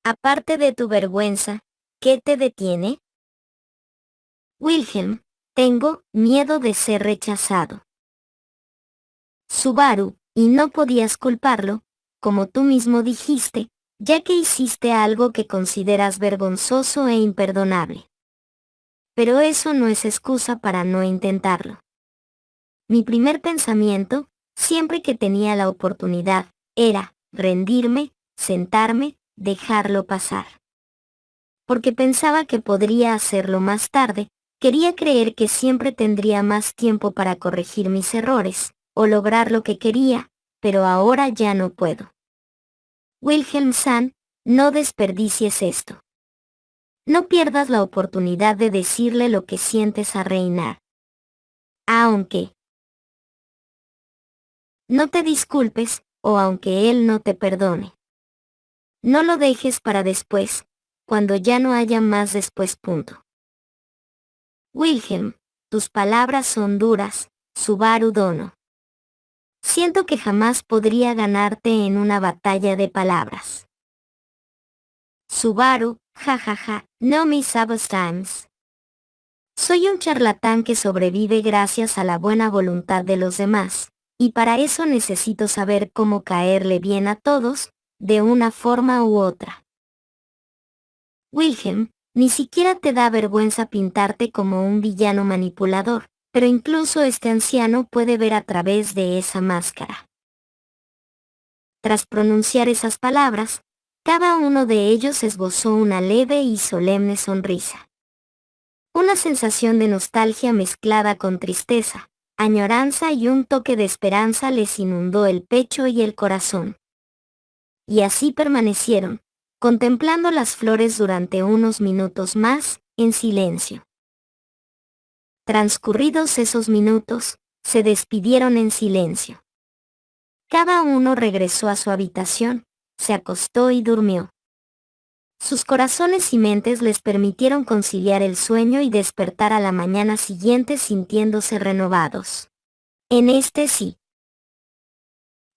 Aparte de tu vergüenza, ¿qué te detiene? Wilhelm, tengo miedo de ser rechazado. Subaru, y no podías culparlo, como tú mismo dijiste, ya que hiciste algo que consideras vergonzoso e imperdonable. Pero eso no es excusa para no intentarlo. Mi primer pensamiento, siempre que tenía la oportunidad, era rendirme, sentarme, dejarlo pasar. Porque pensaba que podría hacerlo más tarde, quería creer que siempre tendría más tiempo para corregir mis errores, o lograr lo que quería, pero ahora ya no puedo. Wilhelm-san, no desperdicies esto. No pierdas la oportunidad de decirle lo que sientes a Reinar. Aunque no te disculpes, o aunque él no te perdone. No lo dejes para después, cuando ya no haya más después. Wilhelm, tus palabras son duras, Subaru Dono. Siento que jamás podría ganarte en una batalla de palabras. Subaru, jajaja, no me sabes times. Soy un charlatán que sobrevive gracias a la buena voluntad de los demás, y para eso necesito saber cómo caerle bien a todos, de una forma u otra. Wilhelm, ni siquiera te da vergüenza pintarte como un villano manipulador, pero incluso este anciano puede ver a través de esa máscara. Tras pronunciar esas palabras, cada uno de ellos esbozó una leve y solemne sonrisa. Una sensación de nostalgia mezclada con tristeza, añoranza y un toque de esperanza les inundó el pecho y el corazón. Y así permanecieron, contemplando las flores durante unos minutos más, en silencio. Transcurridos esos minutos, se despidieron en silencio. Cada uno regresó a su habitación, se acostó y durmió. Sus corazones y mentes les permitieron conciliar el sueño y despertar a la mañana siguiente sintiéndose renovados. En este sí.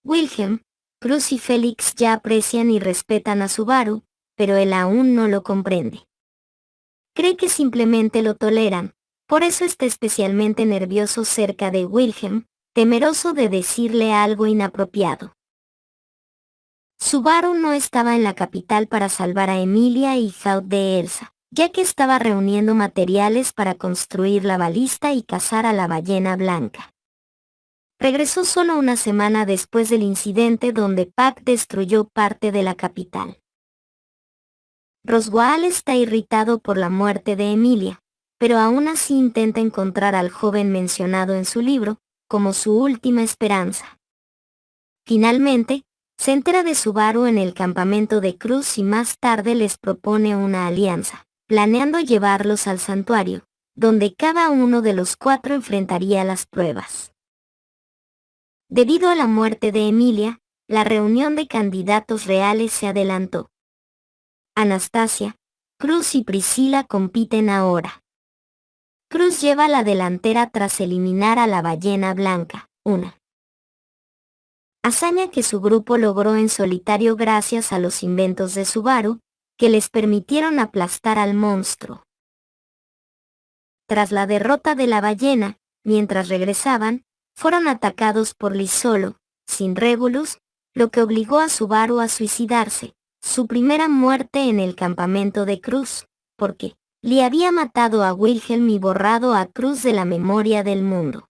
Wilhelm, Cruz y Félix ya aprecian y respetan a Subaru, pero él aún no lo comprende. Cree que simplemente lo toleran, por eso está especialmente nervioso cerca de Wilhelm, temeroso de decirle algo inapropiado. Subaru no estaba en la capital para salvar a Emilia y Zaud de Elsa, ya que estaba reuniendo materiales para construir la balista y cazar a la ballena blanca. Regresó solo una semana después del incidente donde Pac destruyó parte de la capital. Roswaal está irritado por la muerte de Emilia, pero aún así intenta encontrar al joven mencionado en su libro, como su última esperanza. Finalmente, se entera de Subaru en el campamento de Cruz y más tarde les propone una alianza, planeando llevarlos al santuario, donde cada uno de los cuatro enfrentaría las pruebas. Debido a la muerte de Emilia, la reunión de candidatos reales se adelantó. Anastasia, Cruz y Priscila compiten ahora. Cruz lleva la delantera tras eliminar a la ballena blanca, una hazaña que su grupo logró en solitario gracias a los inventos de Subaru, que les permitieron aplastar al monstruo. Tras la derrota de la ballena, mientras regresaban, fueron atacados por Liz solo, sin Regulus, lo que obligó a Subaru a suicidarse, su primera muerte en el campamento de Cruz, porque Lee había matado a Wilhelm y borrado a Cruz de la memoria del mundo.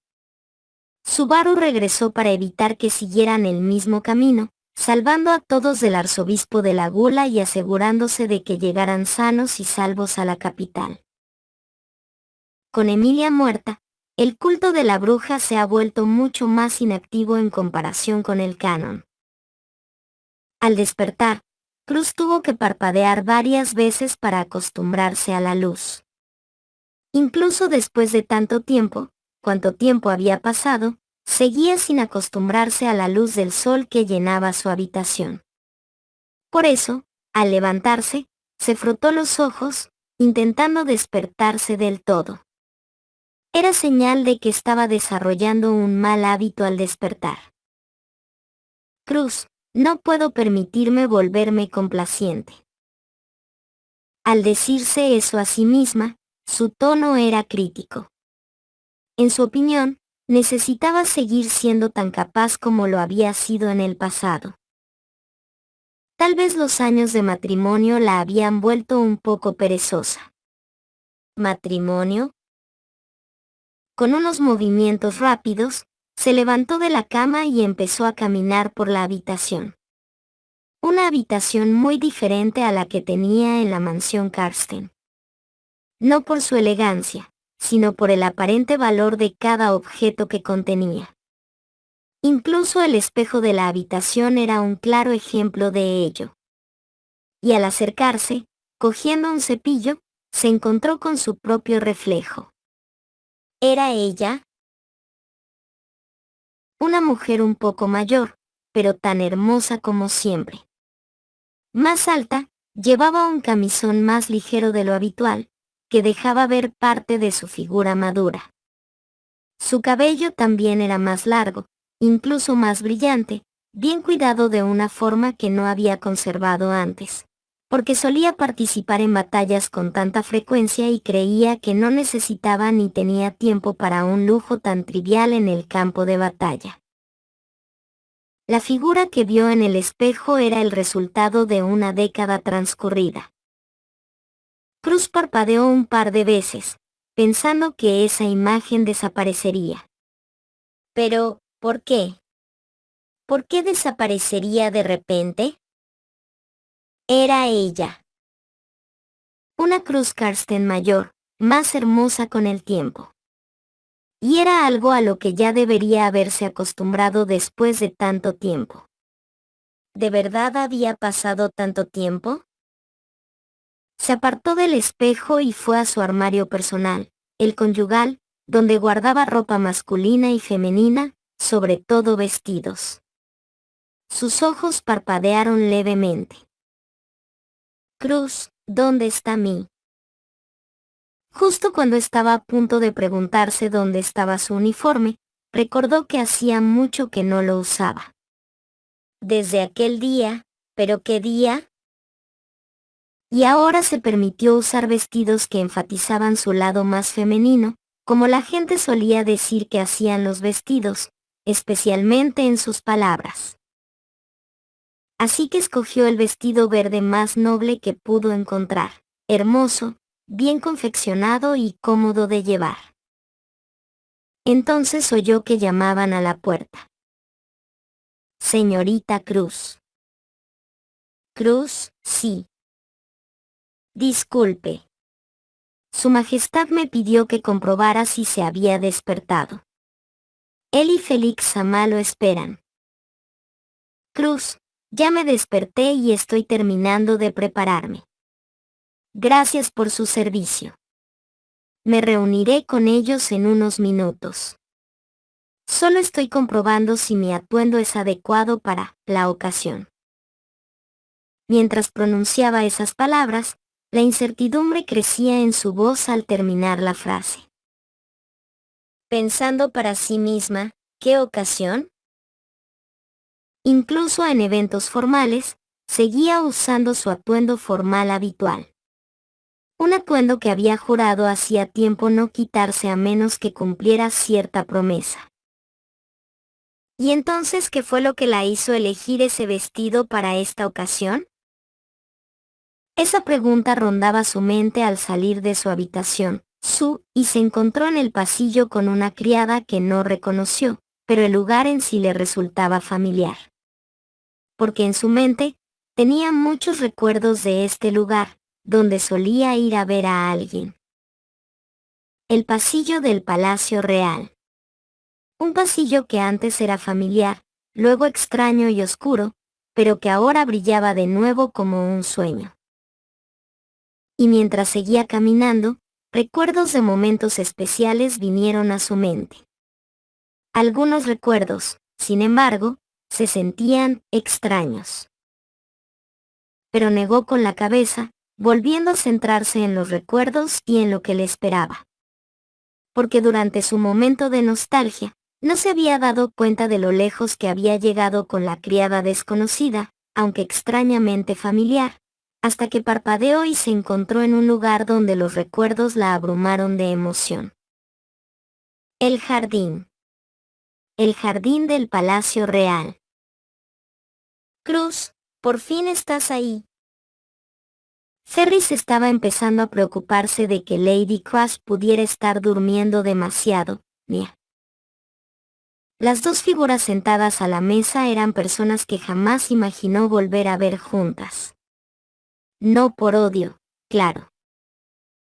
Subaru regresó para evitar que siguieran el mismo camino, salvando a todos del arzobispo de la Gula y asegurándose de que llegaran sanos y salvos a la capital. Con Emilia muerta, el culto de la bruja se ha vuelto mucho más inactivo en comparación con el canon. Al despertar, Cruz tuvo que parpadear varias veces para acostumbrarse a la luz. Incluso después de tanto tiempo, cuánto tiempo había pasado, seguía sin acostumbrarse a la luz del sol que llenaba su habitación. Por eso, al levantarse, se frotó los ojos, intentando despertarse del todo. Era señal de que estaba desarrollando un mal hábito al despertar. Cruz, no puedo permitirme volverme complaciente. Al decirse eso a sí misma, su tono era crítico. En su opinión, necesitaba seguir siendo tan capaz como lo había sido en el pasado. Tal vez los años de matrimonio la habían vuelto un poco perezosa. ¿Matrimonio? Con unos movimientos rápidos, se levantó de la cama y empezó a caminar por la habitación. Una habitación muy diferente a la que tenía en la mansión Karsten. No por su elegancia, sino por el aparente valor de cada objeto que contenía. Incluso el espejo de la habitación era un claro ejemplo de ello. Y al acercarse, cogiendo un cepillo, se encontró con su propio reflejo. ¿Era ella? Una mujer un poco mayor, pero tan hermosa como siempre. Más alta, llevaba un camisón más ligero de lo habitual, que dejaba ver parte de su figura madura. Su cabello también era más largo, incluso más brillante, bien cuidado de una forma que no había conservado antes, porque solía participar en batallas con tanta frecuencia y creía que no necesitaba ni tenía tiempo para un lujo tan trivial en el campo de batalla. La figura que vio en el espejo era el resultado de una década transcurrida. Cruz parpadeó un par de veces, pensando que esa imagen desaparecería. Pero, ¿por qué? ¿Por qué desaparecería de repente? Era ella. Una Cruz Karsten mayor, más hermosa con el tiempo. Y era algo a lo que ya debería haberse acostumbrado después de tanto tiempo. ¿De verdad había pasado tanto tiempo? Se apartó del espejo y fue a su armario personal, el conyugal, donde guardaba ropa masculina y femenina, sobre todo vestidos. Sus ojos parpadearon levemente. Cruz, ¿dónde está mi? Justo cuando estaba a punto de preguntarse dónde estaba su uniforme, recordó que hacía mucho que no lo usaba. Desde aquel día, ¿pero qué día? Y ahora se permitió usar vestidos que enfatizaban su lado más femenino, como la gente solía decir que hacían los vestidos, especialmente en sus palabras. Así que escogió el vestido verde más noble que pudo encontrar, hermoso, bien confeccionado y cómodo de llevar. Entonces oyó que llamaban a la puerta. Señorita Cruz. Cruz, sí. Disculpe. Su Majestad me pidió que comprobara si se había despertado. Él y Félix Samá lo esperan. Cruz, ya me desperté y estoy terminando de prepararme. Gracias por su servicio. Me reuniré con ellos en unos minutos. Solo estoy comprobando si mi atuendo es adecuado para la ocasión. Mientras pronunciaba esas palabras, la incertidumbre crecía en su voz al terminar la frase. Pensando para sí misma, ¿qué ocasión? Incluso en eventos formales, seguía usando su atuendo formal habitual. Un atuendo que había jurado hacía tiempo no quitarse a menos que cumpliera cierta promesa. ¿Y entonces qué fue lo que la hizo elegir ese vestido para esta ocasión? Esa pregunta rondaba su mente al salir de su habitación, y se encontró en el pasillo con una criada que no reconoció, pero el lugar en sí le resultaba familiar. Porque en su mente, tenía muchos recuerdos de este lugar, donde solía ir a ver a alguien. El pasillo del Palacio Real. Un pasillo que antes era familiar, luego extraño y oscuro, pero que ahora brillaba de nuevo como un sueño. Y mientras seguía caminando, recuerdos de momentos especiales vinieron a su mente. Algunos recuerdos, sin embargo, se sentían extraños. Pero negó con la cabeza, volviendo a centrarse en los recuerdos y en lo que le esperaba. Porque durante su momento de nostalgia, no se había dado cuenta de lo lejos que había llegado con la criada desconocida, aunque extrañamente familiar, hasta que parpadeó y se encontró en un lugar donde los recuerdos la abrumaron de emoción. El jardín. El jardín del Palacio Real. Cruz, por fin estás ahí. Ferris estaba empezando a preocuparse de que Lady Crush pudiera estar durmiendo demasiado. Las dos figuras sentadas a la mesa eran personas que jamás imaginó volver a ver juntas. No por odio, claro,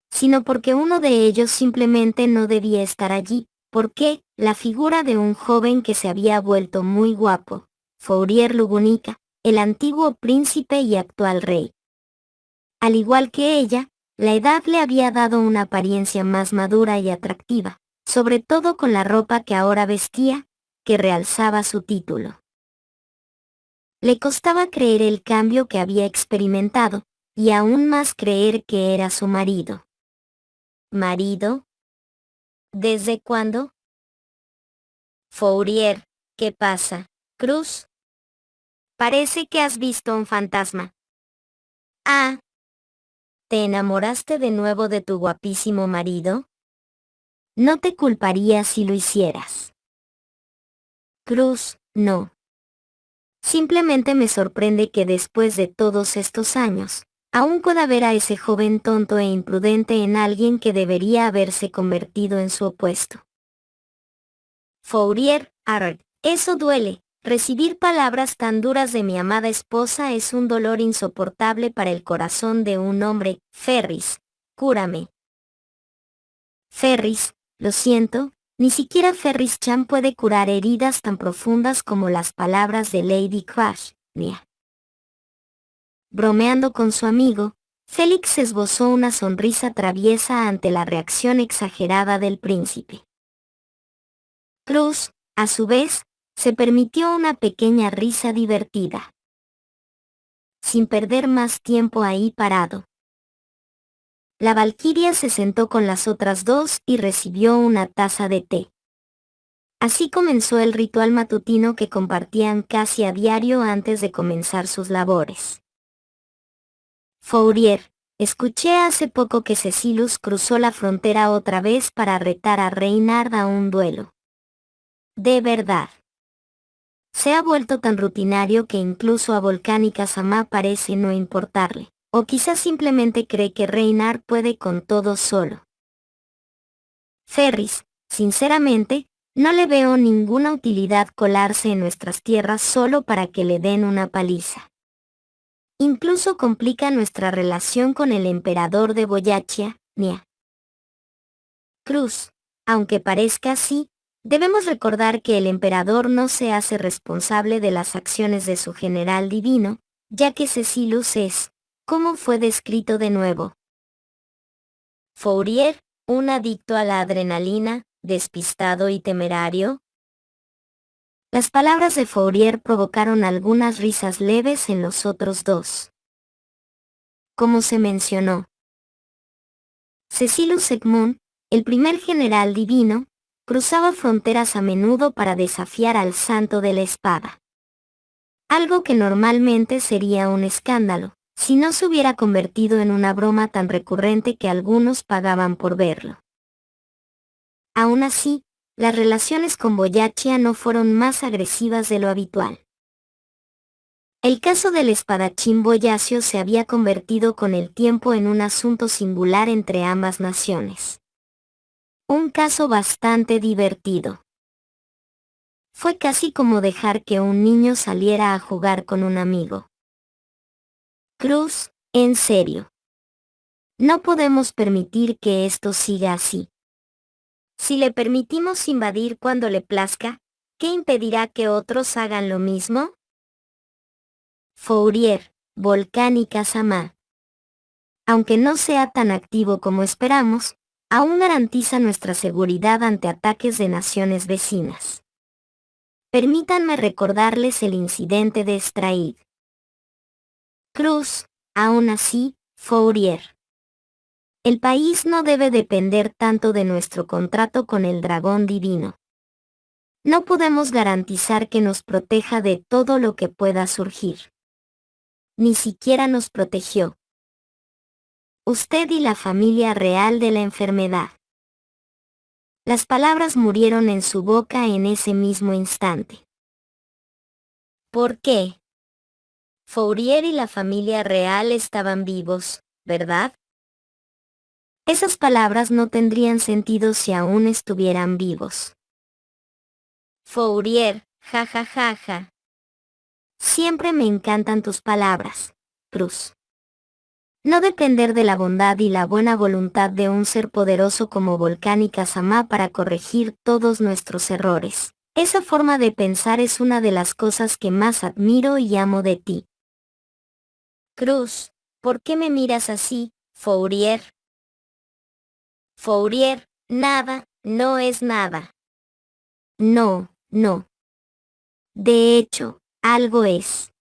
sino porque uno de ellos simplemente no debía estar allí, porque la figura de un joven que se había vuelto muy guapo, Fourier Lugunica, el antiguo príncipe y actual rey. Al igual que ella, la edad le había dado una apariencia más madura y atractiva, sobre todo con la ropa que ahora vestía, que realzaba su título. Le costaba creer el cambio que había experimentado, y aún más creer que era su marido. ¿Marido? ¿Desde cuándo? Fourier, ¿qué pasa, Cruz? Parece que has visto un fantasma. Ah. ¿Te enamoraste de nuevo de tu guapísimo marido? No te culparía si lo hicieras. Cruz, no. Simplemente me sorprende que después de todos estos años, aún pueda ver a ese joven tonto e imprudente en alguien que debería haberse convertido en su opuesto. Fourier, eso duele. Recibir palabras tan duras de mi amada esposa es un dolor insoportable para el corazón de un hombre. Ferris, cúrame. Ferris, lo siento, ni siquiera Ferris Chan puede curar heridas tan profundas como las palabras de Lady Crush. Bromeando con su amigo, Félix esbozó una sonrisa traviesa ante la reacción exagerada del príncipe. Cruz, a su vez, se permitió una pequeña risa divertida. Sin perder más tiempo ahí parado. La valquiria se sentó con las otras dos y recibió una taza de té. Así comenzó el ritual matutino que compartían casi a diario antes de comenzar sus labores. Fourier, escuché hace poco que Cecilus cruzó la frontera otra vez para retar a Reynard a un duelo. De verdad. Se ha vuelto tan rutinario que incluso a Volcánica Samá parece no importarle, o quizás simplemente cree que Reynard puede con todo solo. Ferris, sinceramente, No le veo ninguna utilidad colarse en nuestras tierras solo para que le den una paliza. Incluso complica nuestra relación con el emperador de Boyachia, Nia. Cruz. Aunque parezca así, debemos recordar que el emperador no se hace responsable de las acciones de su general divino, ya que Cecilus es, como fue descrito de nuevo. Fourier, un adicto a la adrenalina, despistado y temerario. Las palabras de Fourier provocaron algunas risas leves en los otros dos. Como se mencionó, Cecilus Egmont, el primer general divino, cruzaba fronteras a menudo para desafiar al santo de la espada. Algo que normalmente sería un escándalo, si no se hubiera convertido en una broma tan recurrente que algunos pagaban por verlo. Aún así, las relaciones con Boyachia no fueron más agresivas de lo habitual. El caso del espadachín Boyacio se había convertido con el tiempo en un asunto singular entre ambas naciones. Un caso bastante divertido. Fue casi como dejar que un niño saliera a jugar con un amigo. Cruz, en serio. No podemos permitir que esto siga así. Si le permitimos invadir cuando le plazca, ¿qué impedirá que otros hagan lo mismo? Fourier, Volcán y Casamá. Aunque no sea tan activo como esperamos, aún garantiza nuestra seguridad ante ataques de naciones vecinas. Permítanme recordarles el incidente de Straid. Cruz, aún así, Fourier. El país no debe depender tanto de nuestro contrato con el dragón divino. No podemos garantizar que nos proteja de todo lo que pueda surgir. Ni siquiera nos protegió. Usted y la familia real de la enfermedad. Las palabras murieron en su boca en ese mismo instante. ¿Por qué? Fourier y la familia real estaban vivos, ¿verdad? Esas palabras no tendrían sentido si aún estuvieran vivos. Fourier, ja ja ja ja. Siempre me encantan tus palabras, Cruz. No depender de la bondad y la buena voluntad de un ser poderoso como Volcán y Casamá para corregir todos nuestros errores. Esa forma de pensar es una de las cosas que más admiro y amo de ti. Cruz, ¿por qué me miras así, Fourier? Fourier, nada, no es nada. No, no. De hecho, algo es.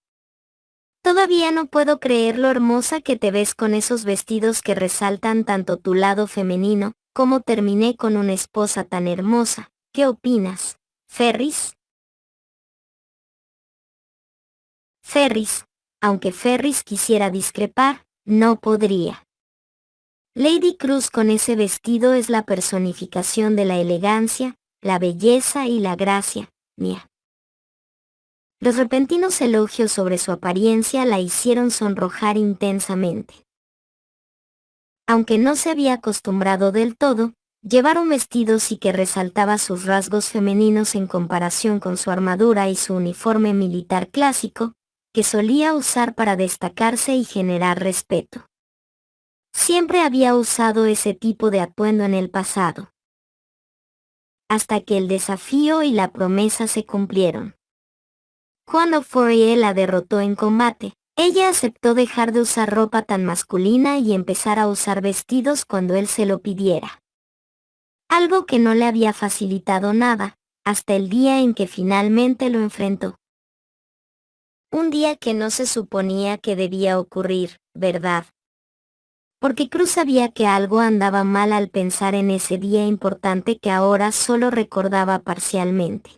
Todavía no puedo creer lo hermosa que te ves con esos vestidos que resaltan tanto tu lado femenino, como terminé con una esposa tan hermosa. ¿Qué opinas, Ferris? Ferris, aunque Ferris quisiera discrepar, no podría. Lady Cruz con ese vestido es la personificación de la elegancia, la belleza y la gracia, mía. Los repentinos elogios sobre su apariencia la hicieron sonrojar intensamente. Aunque no se había acostumbrado del todo, llevar un vestido sí que resaltaba sus rasgos femeninos en comparación con su armadura y su uniforme militar clásico, que solía usar para destacarse y generar respeto. Siempre había usado ese tipo de atuendo en el pasado. Hasta que el desafío y la promesa se cumplieron. Cuando Fourier la derrotó en combate, ella aceptó dejar de usar ropa tan masculina y empezar a usar vestidos cuando él se lo pidiera. Algo que no le había facilitado nada, hasta el día en que finalmente lo enfrentó. Un día que no se suponía que debía ocurrir, ¿verdad? Porque Cruz sabía que algo andaba mal al pensar en ese día importante que ahora solo recordaba parcialmente.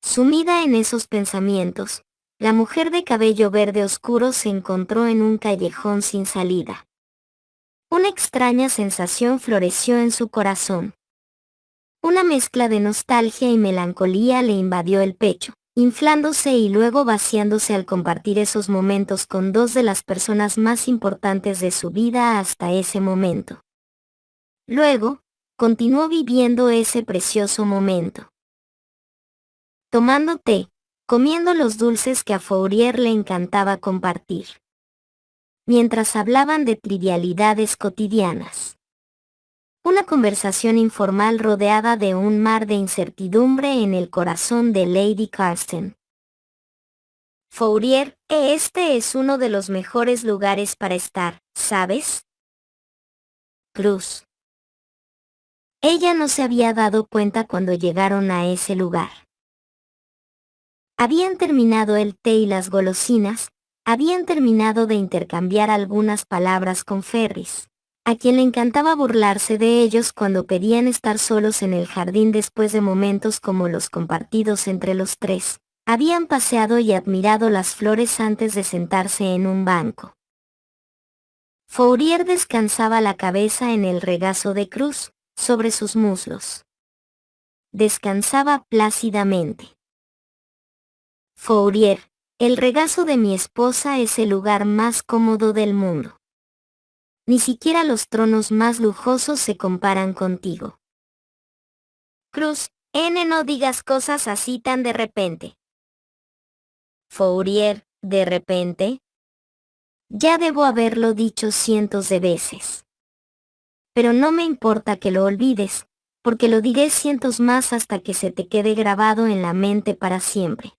Sumida en esos pensamientos, la mujer de cabello verde oscuro se encontró en un callejón sin salida. Una extraña sensación floreció en su corazón. Una mezcla de nostalgia y melancolía le invadió el pecho, inflándose y luego vaciándose al compartir esos momentos con dos de las personas más importantes de su vida hasta ese momento. Luego, continuó viviendo ese precioso momento. Tomando té, comiendo los dulces que a Fourier le encantaba compartir. Mientras hablaban de trivialidades cotidianas. Una conversación informal rodeada de un mar de incertidumbre en el corazón de Lady Carsten. Fourier, este es uno de los mejores lugares para estar, ¿sabes? Cruz. Ella no se había dado cuenta cuando llegaron a ese lugar. Habían terminado el té y las golosinas, habían terminado de intercambiar algunas palabras con Ferris, a quien le encantaba burlarse de ellos cuando pedían estar solos en el jardín después de momentos como los compartidos entre los tres. Habían paseado y admirado las flores antes de sentarse en un banco. Fourier descansaba la cabeza en el regazo de Cruz, sobre sus muslos. Descansaba plácidamente. Fourier, el regazo de mi esposa es el lugar más cómodo del mundo. Ni siquiera los tronos más lujosos se comparan contigo. Cruz, no digas cosas así tan de repente. Fourier, ¿de repente? Ya debo haberlo dicho cientos de veces. Pero no me importa que lo olvides, porque lo diré cientos más hasta que se te quede grabado en la mente para siempre.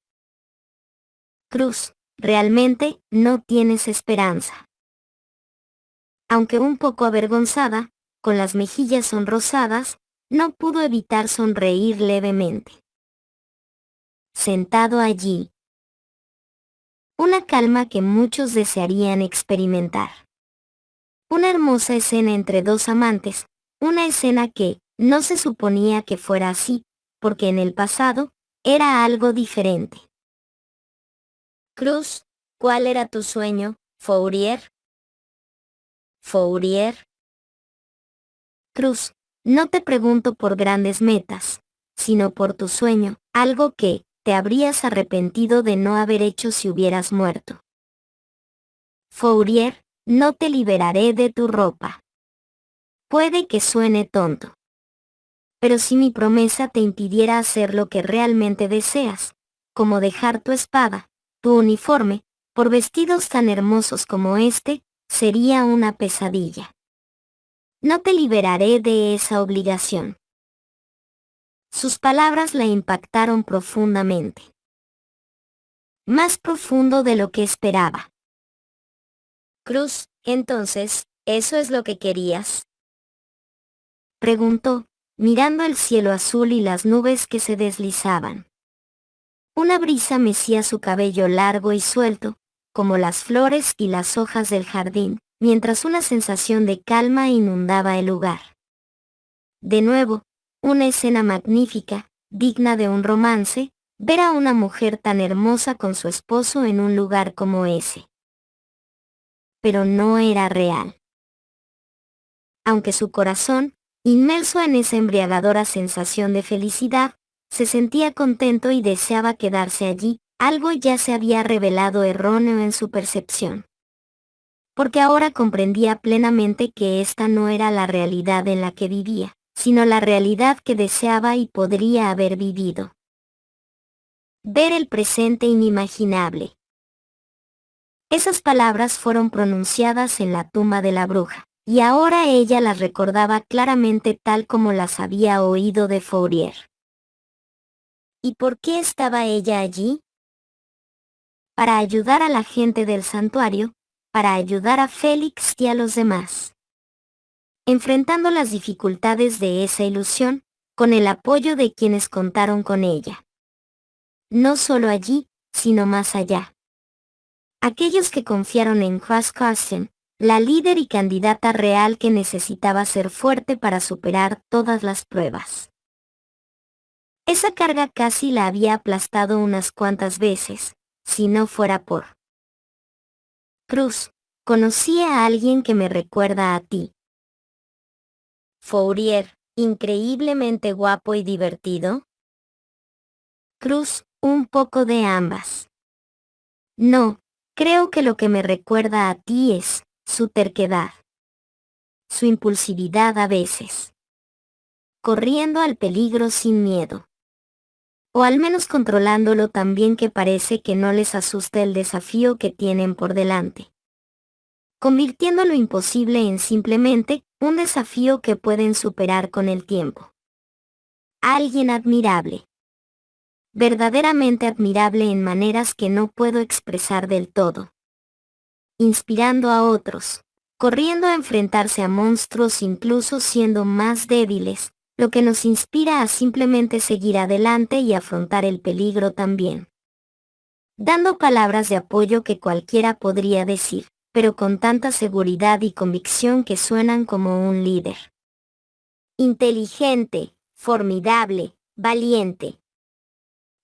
Cruz, realmente, no tienes esperanza. Aunque un poco avergonzada, con las mejillas sonrosadas, no pudo evitar sonreír levemente. Sentado allí. Una calma que muchos desearían experimentar. Una hermosa escena entre dos amantes, una escena que, no se suponía que fuera así, porque en el pasado, era algo diferente. Cruz, ¿cuál era tu sueño, Fourier? Fourier. Cruz, no te pregunto por grandes metas, sino por tu sueño, algo que te habrías arrepentido de no haber hecho si hubieras muerto. Fourier, no te liberaré de tu ropa. Puede que suene tonto. Pero si mi promesa te impidiera hacer lo que realmente deseas, como dejar tu espada, tu uniforme, por vestidos tan hermosos como este, sería una pesadilla. No te liberaré de esa obligación. Sus palabras la impactaron profundamente. Más profundo de lo que esperaba. Cruz, entonces, ¿eso es lo que querías? Preguntó, mirando el cielo azul y las nubes que se deslizaban. Una brisa mecía su cabello largo y suelto, como las flores y las hojas del jardín, mientras una sensación de calma inundaba el lugar. De nuevo, una escena magnífica, digna de un romance, ver a una mujer tan hermosa con su esposo en un lugar como ese. Pero no era real. Aunque su corazón, inmerso en esa embriagadora sensación de felicidad, se sentía contento y deseaba quedarse allí, algo ya se había revelado erróneo en su percepción. Porque ahora comprendía plenamente que esta no era la realidad en la que vivía, sino la realidad que deseaba y podría haber vivido. Ver el presente inimaginable. Esas palabras fueron pronunciadas en la tumba de la bruja, y ahora ella las recordaba claramente tal como las había oído de Fourier. ¿Y por qué estaba ella allí? Para ayudar a la gente del santuario, para ayudar a Félix y a los demás. Enfrentando las dificultades de esa ilusión, con el apoyo de quienes contaron con ella. No solo allí, sino más allá. Aquellos que confiaron en Cruz Carsten, la líder y candidata real que necesitaba ser fuerte para superar todas las pruebas. Esa carga casi la había aplastado unas cuantas veces, si no fuera por Cruz, conocí a alguien que me recuerda a ti. Fourier, increíblemente guapo y divertido. Cruz, un poco de ambas. No, creo que lo que me recuerda a ti es su terquedad. Su impulsividad a veces. corriendo al peligro sin miedo. O al menos controlándolo tan bien que parece que no les asusta el desafío que tienen por delante. Convirtiendo lo imposible en simplemente un desafío que pueden superar con el tiempo. Alguien admirable. Verdaderamente admirable en maneras que no puedo expresar del todo. Inspirando a otros, corriendo a enfrentarse a monstruos incluso siendo más débiles, lo que nos inspira a simplemente seguir adelante y afrontar el peligro también. Dando palabras de apoyo que cualquiera podría decir, pero con tanta seguridad y convicción que suenan como un líder. Inteligente, formidable, valiente.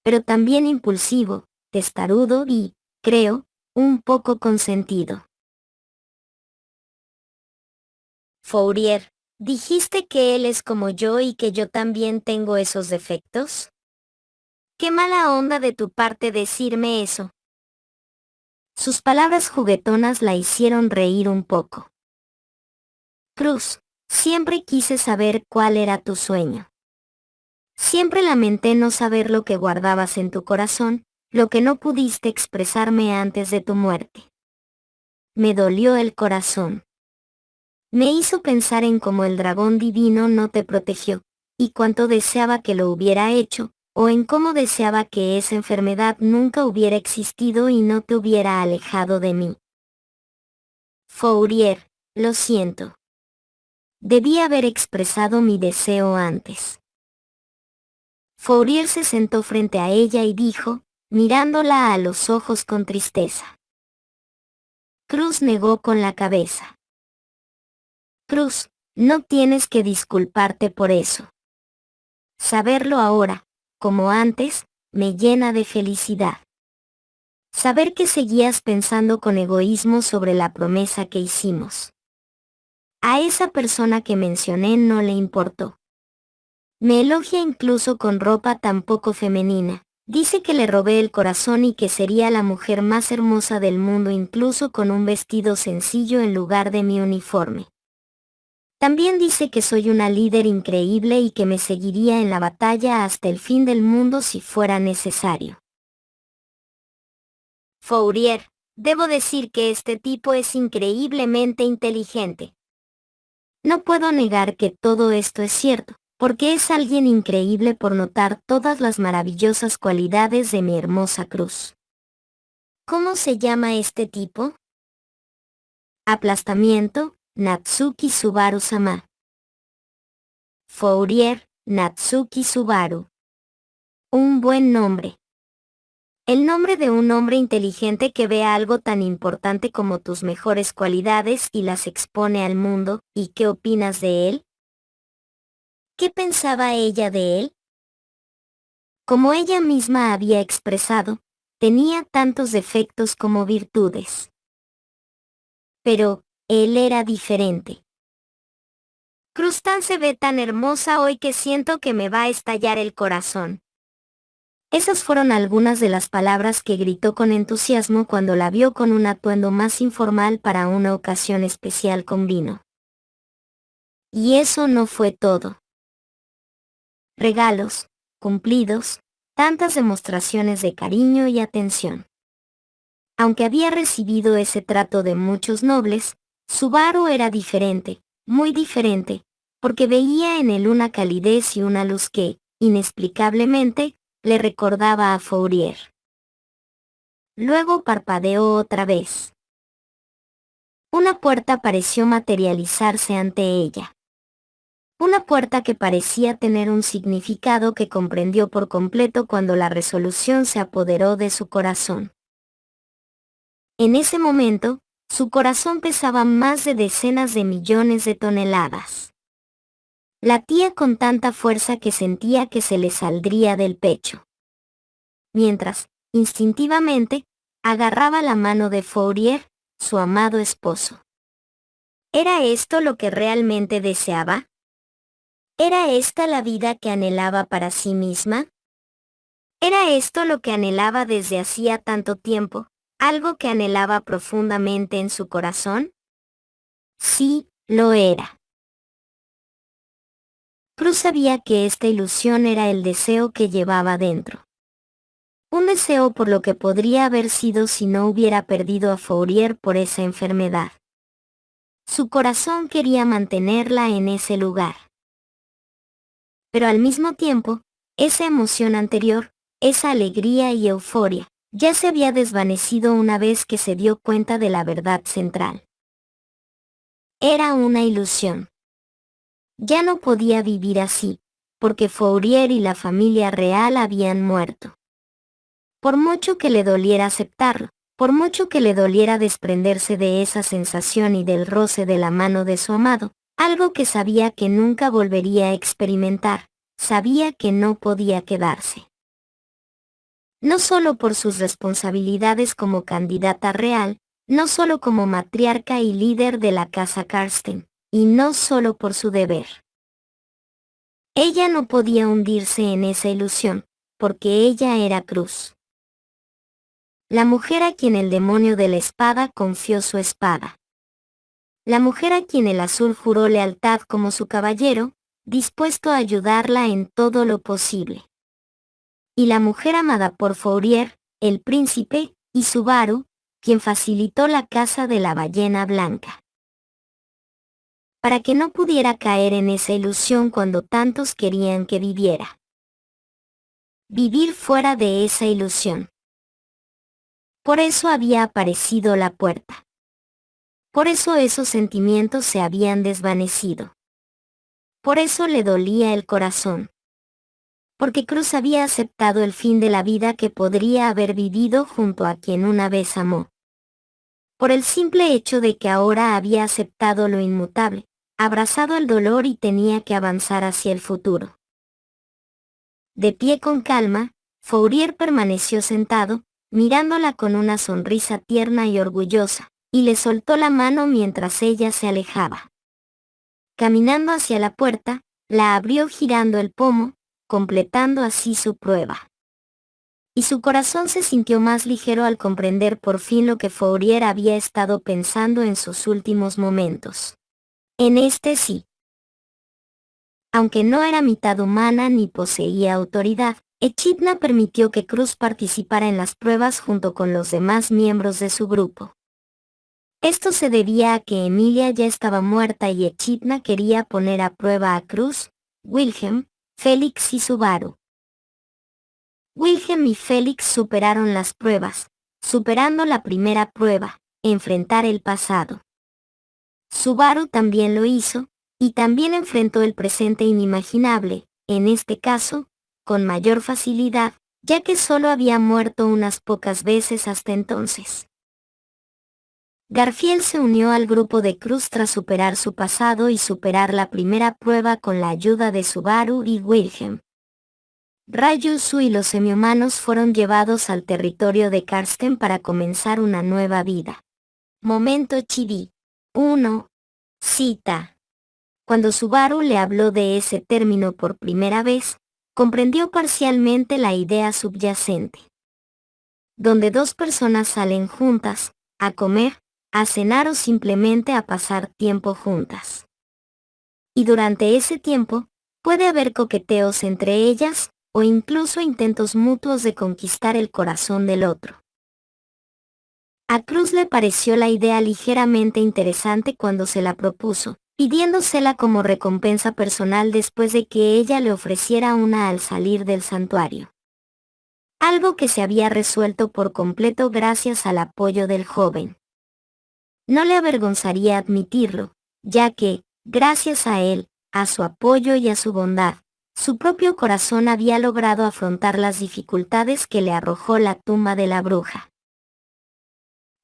Pero también impulsivo, testarudo y, creo, un poco consentido. Fourier, ¿dijiste que él es como yo y que yo también tengo esos defectos? Qué mala onda de tu parte decirme eso. Sus palabras juguetonas la hicieron reír un poco. Cruz, siempre quise saber cuál era tu sueño. Siempre lamenté no saber lo que guardabas en tu corazón, lo que no pudiste expresarme antes de tu muerte. Me dolió el corazón. Me hizo pensar en cómo el dragón divino no te protegió, y cuánto deseaba que lo hubiera hecho, o en cómo deseaba que esa enfermedad nunca hubiera existido y no te hubiera alejado de mí. Fourier, lo siento. Debí haber expresado mi deseo antes. Fourier se sentó frente a ella y dijo, mirándola a los ojos con tristeza. Cruz negó con la cabeza. Cruz, no tienes que disculparte por eso. Saberlo ahora, como antes, me llena de felicidad. Saber que seguías pensando con egoísmo sobre la promesa que hicimos. A esa persona que mencioné no le importó. Me elogia incluso con ropa tan poco femenina. Dice que le robé el corazón y que sería la mujer más hermosa del mundo incluso con un vestido sencillo en lugar de mi uniforme. También dice que soy una líder increíble y que me seguiría en la batalla hasta el fin del mundo si fuera necesario. Fourier, debo decir que este tipo es increíblemente inteligente. No puedo negar que todo esto es cierto, porque es alguien increíble por notar todas las maravillosas cualidades de mi hermosa cruz. ¿Cómo se llama este tipo? Aplastamiento, Natsuki Subaru-sama. Fourier, Natsuki Subaru. Un buen nombre. El nombre de un hombre inteligente que ve algo tan importante como tus mejores cualidades y las expone al mundo. ¿Y qué opinas de él? ¿Qué pensaba ella de él? Como ella misma había expresado, tenía tantos defectos como virtudes. Pero, él era diferente. Cruztán se ve tan hermosa hoy que siento que me va a estallar el corazón. Esas fueron algunas de las palabras que gritó con entusiasmo cuando la vio con un atuendo más informal para una ocasión especial con vino. Y eso no fue todo. Regalos, cumplidos, tantas demostraciones de cariño y atención. Aunque había recibido ese trato de muchos nobles, Subaru era diferente, muy diferente, porque veía en él una calidez y una luz que, inexplicablemente, le recordaba a Fourier. Luego parpadeó otra vez. Una puerta pareció materializarse ante ella. Una puerta que parecía tener un significado que comprendió por completo cuando la resolución se apoderó de su corazón. En ese momento, su corazón pesaba más de decenas de millones de toneladas. Latía con tanta fuerza que sentía que se le saldría del pecho. Mientras, instintivamente, agarraba la mano de Fourier, su amado esposo. ¿Era esto lo que realmente deseaba? ¿Era esta la vida que anhelaba para sí misma? ¿Era esto lo que anhelaba desde hacía tanto tiempo, algo que anhelaba profundamente en su corazón? Sí, lo era. Cruz sabía que esta ilusión era el deseo que llevaba dentro. Un deseo por lo que podría haber sido si no hubiera perdido a Fourier por esa enfermedad. Su corazón quería mantenerla en ese lugar. Pero al mismo tiempo, esa emoción anterior, esa alegría y euforia, ya se había desvanecido una vez que se dio cuenta de la verdad central. Era una ilusión. Ya no podía vivir así, porque Fourier y la familia real habían muerto. Por mucho que le doliera aceptarlo, por mucho que le doliera desprenderse de esa sensación y del roce de la mano de su amado, algo que sabía que nunca volvería a experimentar, sabía que no podía quedarse. No solo por sus responsabilidades como candidata real, no solo como matriarca y líder de la casa Karsten, y no solo por su deber. Ella no podía hundirse en esa ilusión, porque ella era Cruz. La mujer a quien el demonio de la espada confió su espada. La mujer a quien el azul juró lealtad como su caballero, dispuesto a ayudarla en todo lo posible. Y la mujer amada por Fourier, el príncipe, y Subaru, quien facilitó la caza de la ballena blanca. Para que no pudiera caer en esa ilusión cuando tantos querían que viviera. Vivir fuera de esa ilusión. Por eso había aparecido la puerta. Por eso esos sentimientos se habían desvanecido. Por eso le dolía el corazón. Porque Cruz había aceptado el fin de la vida que podría haber vivido junto a quien una vez amó. Por el simple hecho de que ahora había aceptado lo inmutable, abrazado el dolor y tenía que avanzar hacia el futuro. De pie con calma, Fourier permaneció sentado, mirándola con una sonrisa tierna y orgullosa, y le soltó la mano mientras ella se alejaba. Caminando hacia la puerta, la abrió girando el pomo, completando así su prueba. Y su corazón se sintió más ligero al comprender por fin lo que Fourier había estado pensando en sus últimos momentos. En este sí. Aunque no era mitad humana ni poseía autoridad, Echidna permitió que Cruz participara en las pruebas junto con los demás miembros de su grupo. Esto se debía a que Emilia ya estaba muerta y Echidna quería poner a prueba a Cruz, Wilhelm, Félix y Subaru. Wilhelm y Félix superaron las pruebas, superando la primera prueba, enfrentar el pasado. Subaru también lo hizo, y también enfrentó el presente inimaginable, en este caso, con mayor facilidad, ya que solo había muerto unas pocas veces hasta entonces. Garfield se unió al grupo de Cruz tras superar su pasado y superar la primera prueba con la ayuda de Subaru y Wilhelm. Ryusu y los semihumanos fueron llevados al territorio de Karsten para comenzar una nueva vida. Momento chibi. 1. Cita. Cuando Subaru le habló de ese término por primera vez, comprendió parcialmente la idea subyacente. Donde dos personas salen juntas, a comer, a cenar o simplemente a pasar tiempo juntas. Y durante ese tiempo, puede haber coqueteos entre ellas, o incluso intentos mutuos de conquistar el corazón del otro. A Cruz le pareció la idea ligeramente interesante cuando se la propuso, pidiéndosela como recompensa personal después de que ella le ofreciera una al salir del santuario. Algo que se había resuelto por completo gracias al apoyo del joven. No le avergonzaría admitirlo, ya que, gracias a él, a su apoyo y a su bondad, su propio corazón había logrado afrontar las dificultades que le arrojó la tumba de la bruja.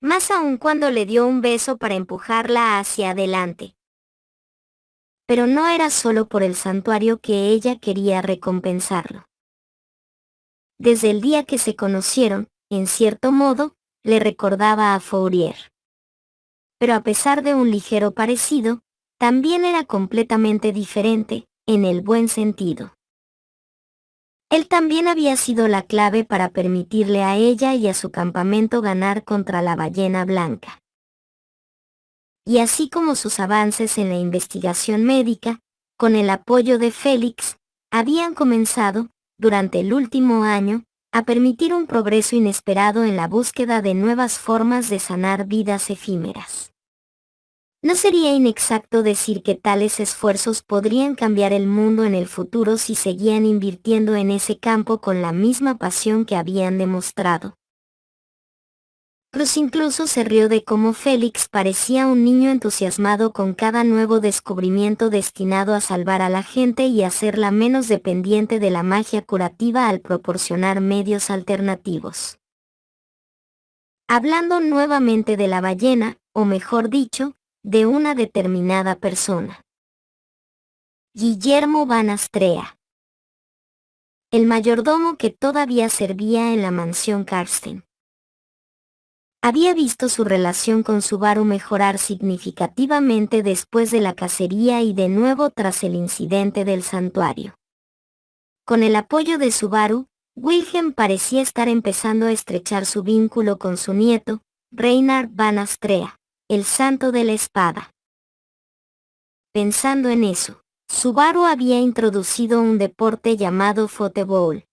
Más aún cuando le dio un beso para empujarla hacia adelante. Pero no era solo por el santuario que ella quería recompensarlo. Desde el día que se conocieron, en cierto modo, le recordaba a Fourier. Pero a pesar de un ligero parecido, también era completamente diferente, en el buen sentido. Él también había sido la clave para permitirle a ella y a su campamento ganar contra la ballena blanca. Y así como sus avances en la investigación médica, con el apoyo de Félix, habían comenzado, durante el último año, a permitir un progreso inesperado en la búsqueda de nuevas formas de sanar vidas efímeras. No sería inexacto decir que tales esfuerzos podrían cambiar el mundo en el futuro si seguían invirtiendo en ese campo con la misma pasión que habían demostrado. Cruz incluso se rió de cómo Félix parecía un niño entusiasmado con cada nuevo descubrimiento destinado a salvar a la gente y hacerla menos dependiente de la magia curativa al proporcionar medios alternativos. Hablando nuevamente de la ballena, o mejor dicho, de una determinada persona. Guillermo Van Astrea. El mayordomo que todavía servía en la mansión Karsten. Había visto su relación con Subaru mejorar significativamente después de la cacería y de nuevo tras el incidente del santuario. Con el apoyo de Subaru, Wilhelm parecía estar empezando a estrechar su vínculo con su nieto, Reinhard Van Astrea, el santo de la espada. Pensando en eso, Subaru había introducido un deporte llamado Football.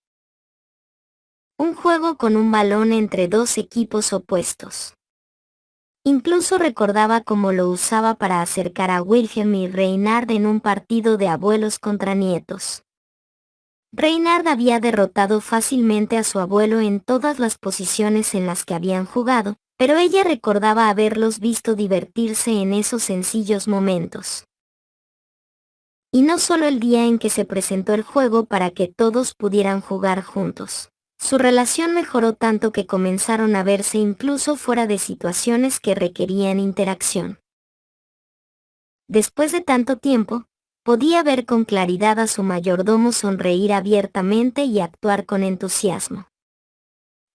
Un juego con un balón entre dos equipos opuestos. Incluso recordaba cómo lo usaba para acercar a Wilhelm y Reinhard en un partido de abuelos contra nietos. Reinhard había derrotado fácilmente a su abuelo en todas las posiciones en las que habían jugado, pero ella recordaba haberlos visto divertirse en esos sencillos momentos. Y no solo el día en que se presentó el juego para que todos pudieran jugar juntos. Su relación mejoró tanto que comenzaron a verse incluso fuera de situaciones que requerían interacción. Después de tanto tiempo, podía ver con claridad a su mayordomo sonreír abiertamente y actuar con entusiasmo.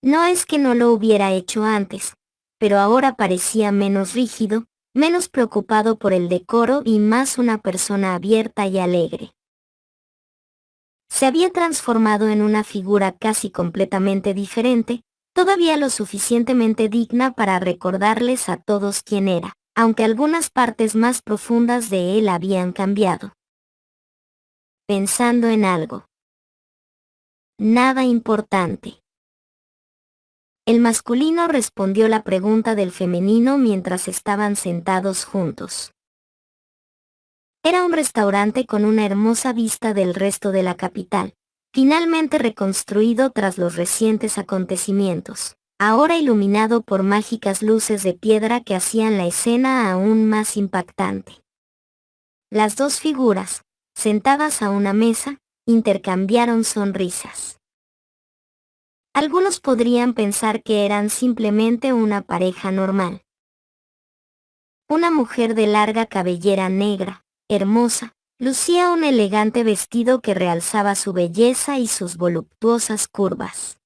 No es que no lo hubiera hecho antes, pero ahora parecía menos rígido, menos preocupado por el decoro y más una persona abierta y alegre. Se había transformado en una figura casi completamente diferente, todavía lo suficientemente digna para recordarles a todos quién era, aunque algunas partes más profundas de él habían cambiado. Pensando en algo. Nada importante. El masculino respondió la pregunta del femenino mientras estaban sentados juntos. Era un restaurante con una hermosa vista del resto de la capital, finalmente reconstruido tras los recientes acontecimientos, ahora iluminado por mágicas luces de piedra que hacían la escena aún más impactante. Las dos figuras, sentadas a una mesa, intercambiaron sonrisas. Algunos podrían pensar que eran simplemente una pareja normal. Una mujer de larga cabellera negra, hermosa, lucía un elegante vestido que realzaba su belleza y sus voluptuosas curvas.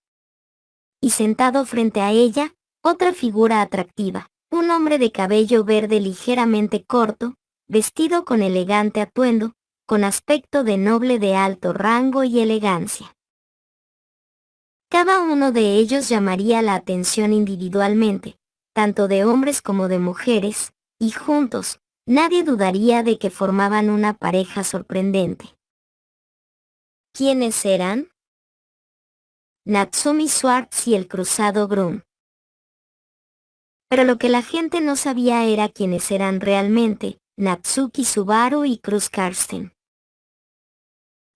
Y sentado frente a ella, otra figura atractiva, un hombre de cabello verde ligeramente corto, vestido con elegante atuendo, con aspecto de noble de alto rango y elegancia. Cada uno de ellos llamaría la atención individualmente, tanto de hombres como de mujeres, y juntos, nadie dudaría de que formaban una pareja sorprendente. ¿Quiénes eran? Natsumi Swartz y el cruzado Grun. Pero lo que la gente no sabía era quiénes eran realmente, Natsuki Subaru y Cruz Karsten.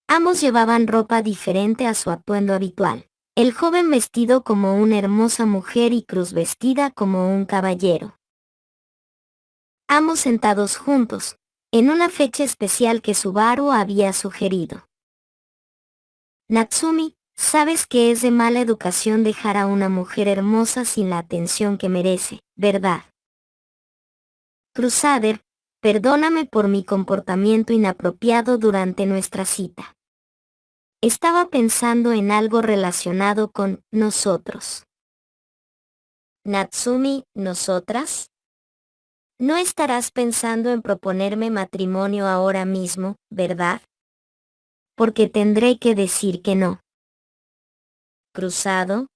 Ambos llevaban ropa diferente a su atuendo habitual, el joven vestido como una hermosa mujer y Cruz vestida como un caballero. Ambos sentados juntos, en una fecha especial que Subaru había sugerido. Natsumi, sabes que es de mala educación dejar a una mujer hermosa sin la atención que merece, ¿verdad? Crusader, perdóname por mi comportamiento inapropiado durante nuestra cita. Estaba pensando en algo relacionado con nosotros. Natsumi, ¿nosotras? No estarás pensando en proponerme matrimonio ahora mismo, ¿verdad? Porque tendré que decir que no. Cruzado.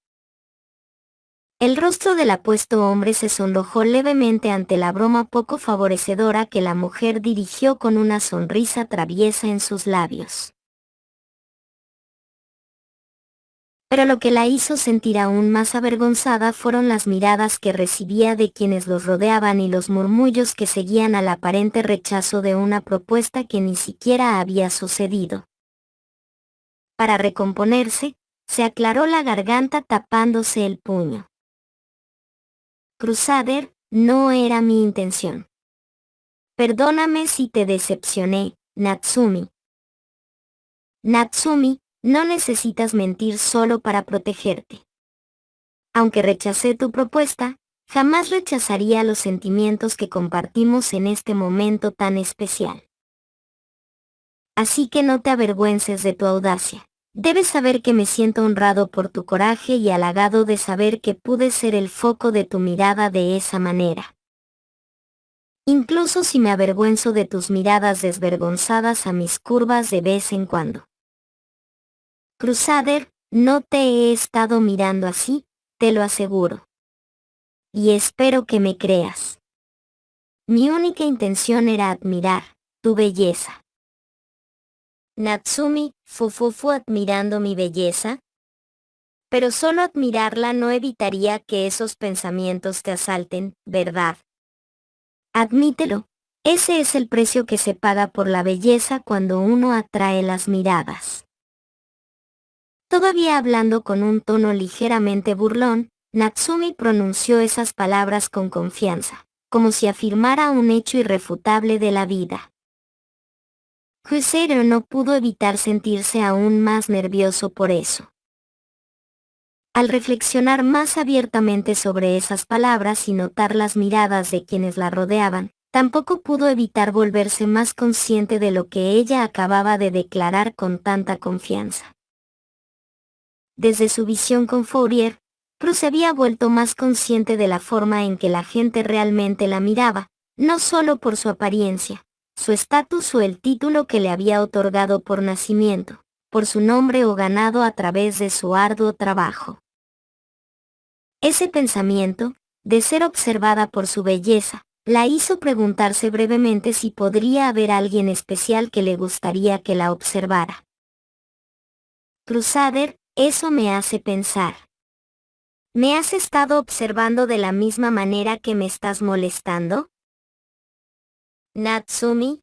El rostro del apuesto hombre se sonrojó levemente ante la broma poco favorecedora que la mujer dirigió con una sonrisa traviesa en sus labios. Pero lo que la hizo sentir aún más avergonzada fueron las miradas que recibía de quienes los rodeaban y los murmullos que seguían al aparente rechazo de una propuesta que ni siquiera había sucedido. Para recomponerse, se aclaró la garganta tapándose el puño. Crusader, no era mi intención. Perdóname si te decepcioné, Natsumi. Natsumi, no necesitas mentir solo para protegerte. Aunque rechacé tu propuesta, jamás rechazaría los sentimientos que compartimos en este momento tan especial. Así que no te avergüences de tu audacia. Debes saber que me siento honrado por tu coraje y halagado de saber que pude ser el foco de tu mirada de esa manera. Incluso si me avergüenzo de tus miradas desvergonzadas a mis curvas de vez en cuando. Crusader, no te he estado mirando así, te lo aseguro. Y espero que me creas. Mi única intención era admirar tu belleza. Natsumi, fufufu admirando mi belleza. Pero solo admirarla no evitaría que esos pensamientos te asalten, ¿verdad? Admítelo, ese es el precio que se paga por la belleza cuando uno atrae las miradas. Todavía hablando con un tono ligeramente burlón, Natsumi pronunció esas palabras con confianza, como si afirmara un hecho irrefutable de la vida. Crusader no pudo evitar sentirse aún más nervioso por eso. Al reflexionar más abiertamente sobre esas palabras y notar las miradas de quienes la rodeaban, tampoco pudo evitar volverse más consciente de lo que ella acababa de declarar con tanta confianza. Desde su visión con Fourier, Cruz se había vuelto más consciente de la forma en que la gente realmente la miraba, no solo por su apariencia, su estatus o el título que le había otorgado por nacimiento, por su nombre o ganado a través de su arduo trabajo. Ese pensamiento, de ser observada por su belleza, la hizo preguntarse brevemente si podría haber alguien especial que le gustaría que la observara. Crusader, eso me hace pensar. ¿Me has estado observando de la misma manera que me estás molestando? Natsumi.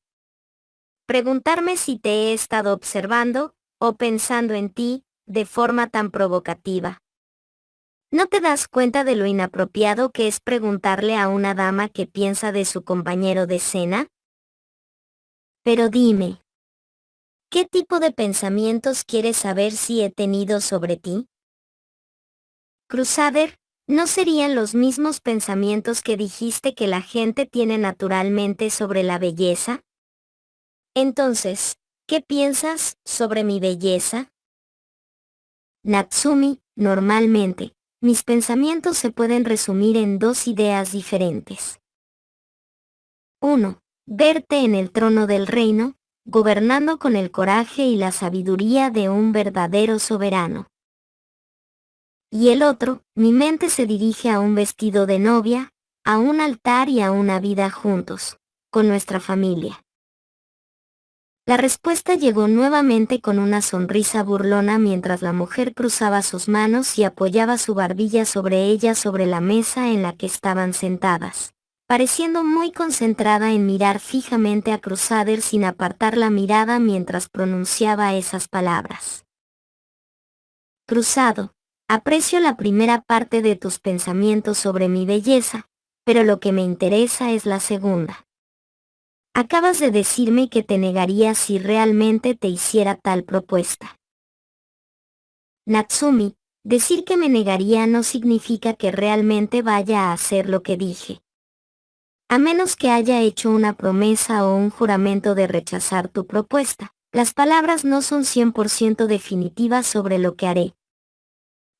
Preguntarme si te he estado observando, o pensando en ti, de forma tan provocativa. ¿No te das cuenta de lo inapropiado que es preguntarle a una dama qué piensa de su compañero de cena? Pero dime, ¿qué tipo de pensamientos quieres saber si he tenido sobre ti? Crusader, ¿no serían los mismos pensamientos que dijiste que la gente tiene naturalmente sobre la belleza? Entonces, ¿qué piensas sobre mi belleza? Natsumi, normalmente, mis pensamientos se pueden resumir en dos ideas diferentes. 1. Verte en el trono del reino, gobernando con el coraje y la sabiduría de un verdadero soberano. Y el otro, mi mente se dirige a un vestido de novia, a un altar y a una vida juntos, con nuestra familia. La respuesta llegó nuevamente con una sonrisa burlona mientras la mujer cruzaba sus manos y apoyaba su barbilla sobre ella sobre la mesa en la que estaban sentadas, pareciendo muy concentrada en mirar fijamente a Crusader sin apartar la mirada mientras pronunciaba esas palabras. Cruzado, aprecio la primera parte de tus pensamientos sobre mi belleza, pero lo que me interesa es la segunda. Acabas de decirme que te negarías si realmente te hiciera tal propuesta. Natsumi, decir que me negaría no significa que realmente vaya a hacer lo que dije. A menos que haya hecho una promesa o un juramento de rechazar tu propuesta, las palabras no son 100% definitivas sobre lo que haré.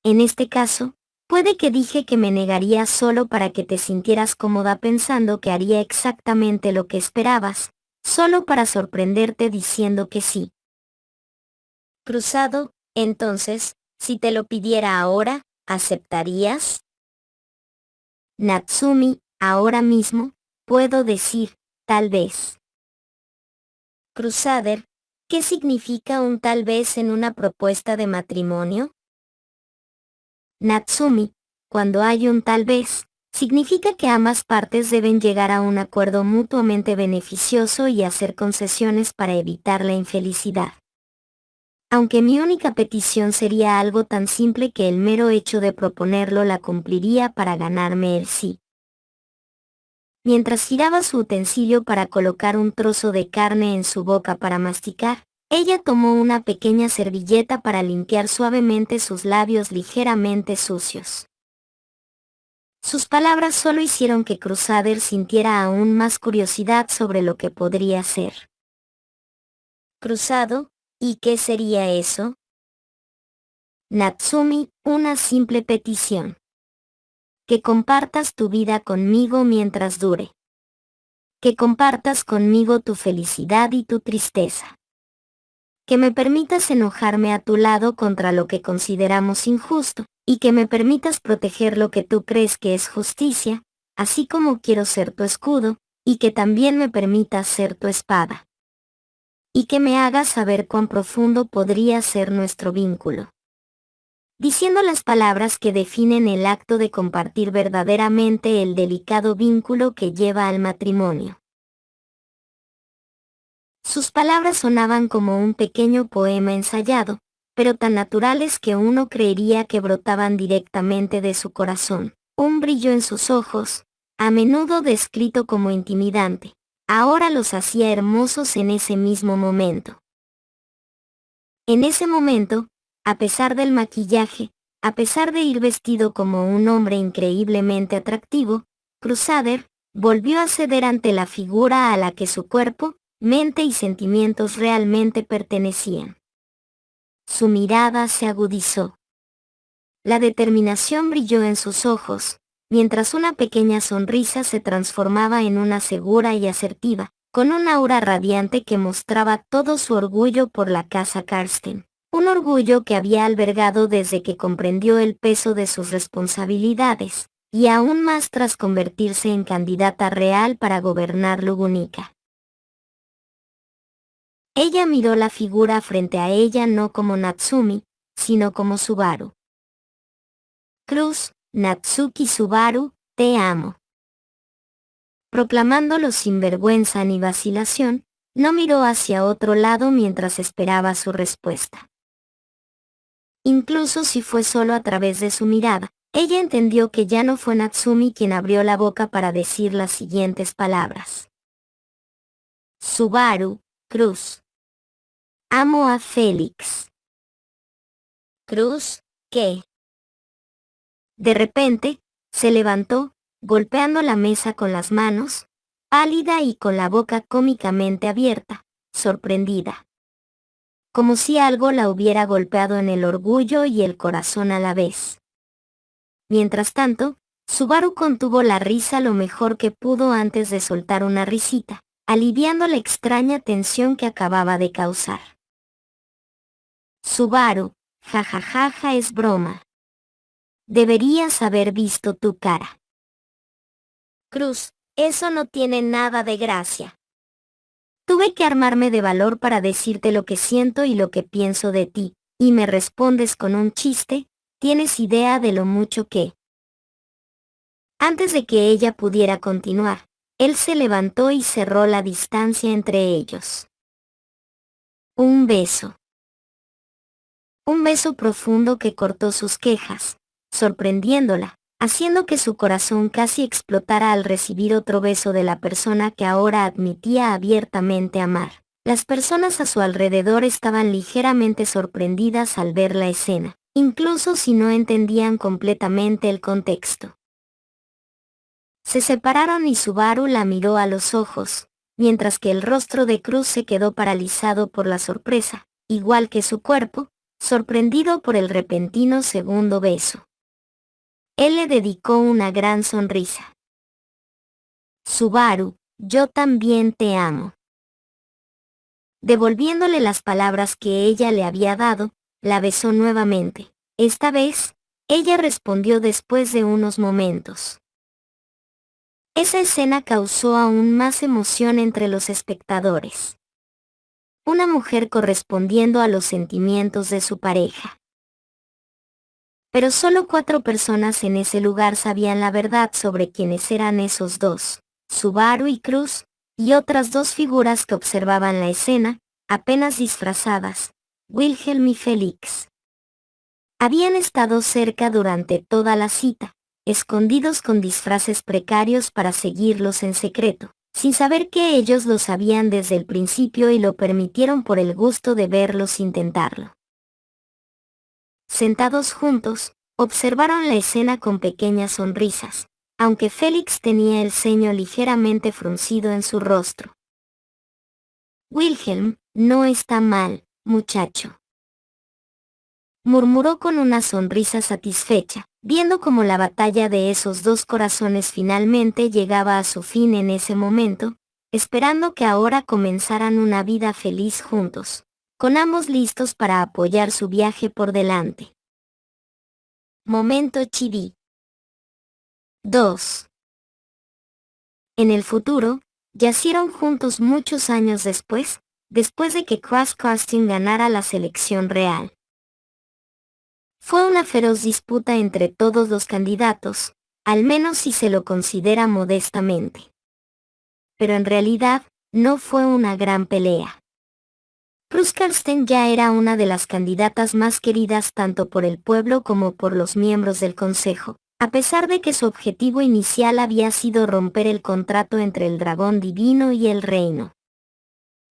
En este caso, puede que dije que me negaría solo para que te sintieras cómoda pensando que haría exactamente lo que esperabas, solo para sorprenderte diciendo que sí. Cruzado, entonces, si te lo pidiera ahora, ¿aceptarías? Natsumi, ahora mismo, puedo decir, tal vez. Crusader, ¿qué significa un tal vez en una propuesta de matrimonio? Natsumi, cuando hay un tal vez, significa que ambas partes deben llegar a un acuerdo mutuamente beneficioso y hacer concesiones para evitar la infelicidad. Aunque mi única petición sería algo tan simple que el mero hecho de proponerlo la cumpliría para ganarme el sí. Mientras giraba su utensilio para colocar un trozo de carne en su boca para masticar, ella tomó una pequeña servilleta para limpiar suavemente sus labios ligeramente sucios. Sus palabras solo hicieron que Crusader sintiera aún más curiosidad sobre lo que podría ser. Cruzado, ¿y qué sería eso? Natsumi, una simple petición. Que compartas tu vida conmigo mientras dure. Que compartas conmigo tu felicidad y tu tristeza. Que me permitas enojarme a tu lado contra lo que consideramos injusto, y que me permitas proteger lo que tú crees que es justicia, así como quiero ser tu escudo, y que también me permitas ser tu espada. Y que me hagas saber cuán profundo podría ser nuestro vínculo. Diciendo las palabras que definen el acto de compartir verdaderamente el delicado vínculo que lleva al matrimonio. Sus palabras sonaban como un pequeño poema ensayado, pero tan naturales que uno creería que brotaban directamente de su corazón. Un brillo en sus ojos, a menudo descrito como intimidante, ahora los hacía hermosos en ese mismo momento. En ese momento, a pesar del maquillaje, a pesar de ir vestido como un hombre increíblemente atractivo, Crusader volvió a ceder ante la figura a la que su cuerpo, mente y sentimientos realmente pertenecían. Su mirada se agudizó. La determinación brilló en sus ojos, mientras una pequeña sonrisa se transformaba en una segura y asertiva, con un aura radiante que mostraba todo su orgullo por la casa Karsten. Un orgullo que había albergado desde que comprendió el peso de sus responsabilidades, y aún más tras convertirse en candidata real para gobernar Lugunica. Ella miró la figura frente a ella no como Natsumi, sino como Subaru. Cruz, Natsuki Subaru, te amo. Proclamándolo sin vergüenza ni vacilación, no miró hacia otro lado mientras esperaba su respuesta. Incluso si fue solo a través de su mirada, ella entendió que ya no fue Natsumi quien abrió la boca para decir las siguientes palabras. Subaru, Cruz. Amo a Félix. Cruz, ¿qué? De repente, se levantó, golpeando la mesa con las manos, pálida y con la boca cómicamente abierta, sorprendida. Como si algo la hubiera golpeado en el orgullo y el corazón a la vez. Mientras tanto, Subaru contuvo la risa lo mejor que pudo antes de soltar una risita, aliviando la extraña tensión que acababa de causar. Subaru, jajajaja, es broma. Deberías haber visto tu cara. Cruz, eso no tiene nada de gracia. Tuve que armarme de valor para decirte lo que siento y lo que pienso de ti, y me respondes con un chiste, ¿tienes idea de lo mucho que? Antes de que ella pudiera continuar, él se levantó y cerró la distancia entre ellos. Un beso. Un beso profundo que cortó sus quejas, sorprendiéndola, haciendo que su corazón casi explotara al recibir otro beso de la persona que ahora admitía abiertamente amar. Las personas a su alrededor estaban ligeramente sorprendidas al ver la escena, incluso si no entendían completamente el contexto. Se separaron y Subaru la miró a los ojos, mientras que el rostro de Cruz se quedó paralizado por la sorpresa, igual que su cuerpo, sorprendido por el repentino segundo beso. Él le dedicó una gran sonrisa. Subaru, yo también te amo. Devolviéndole las palabras que ella le había dado, la besó nuevamente. Esta vez, ella respondió después de unos momentos. Esa escena causó aún más emoción entre los espectadores. Una mujer correspondiendo a los sentimientos de su pareja. Pero solo 4 personas en ese lugar sabían la verdad sobre quiénes eran esos dos, Subaru y Cruz, y otras 2 figuras que observaban la escena, apenas disfrazadas, Wilhelm y Félix. Habían estado cerca durante toda la cita, escondidos con disfraces precarios para seguirlos en secreto, sin saber que ellos lo sabían desde el principio y lo permitieron por el gusto de verlos intentarlo. Sentados juntos, observaron la escena con pequeñas sonrisas, aunque Félix tenía el ceño ligeramente fruncido en su rostro. Wilhelm, no está mal, muchacho, murmuró con una sonrisa satisfecha, viendo cómo la batalla de esos 2 corazones finalmente llegaba a su fin en ese momento, esperando que ahora comenzaran una vida feliz juntos, con ambos listos para apoyar su viaje por delante. Momento chibi. 2. En el futuro, yacieron juntos muchos años después de que Crash Casting ganara la selección real. Fue una feroz disputa entre todos los candidatos, al menos si se lo considera modestamente. Pero en realidad, no fue una gran pelea. Cruz Karsten ya era una de las candidatas más queridas tanto por el pueblo como por los miembros del consejo, a pesar de que su objetivo inicial había sido romper el contrato entre el dragón divino y el reino.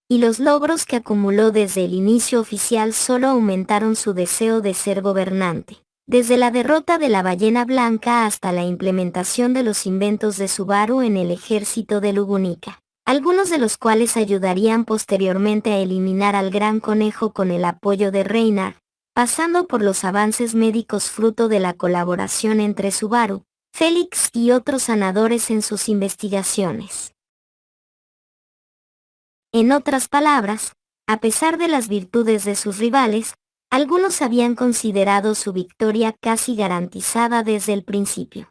Y los logros que acumuló desde el inicio oficial solo aumentaron su deseo de ser gobernante, desde la derrota de la ballena blanca hasta la implementación de los inventos de Subaru en el ejército de Lugunica, algunos de los cuales ayudarían posteriormente a eliminar al Gran Conejo con el apoyo de Reynard, pasando por los avances médicos fruto de la colaboración entre Subaru, Félix y otros sanadores en sus investigaciones. En otras palabras, a pesar de las virtudes de sus rivales, algunos habían considerado su victoria casi garantizada desde el principio.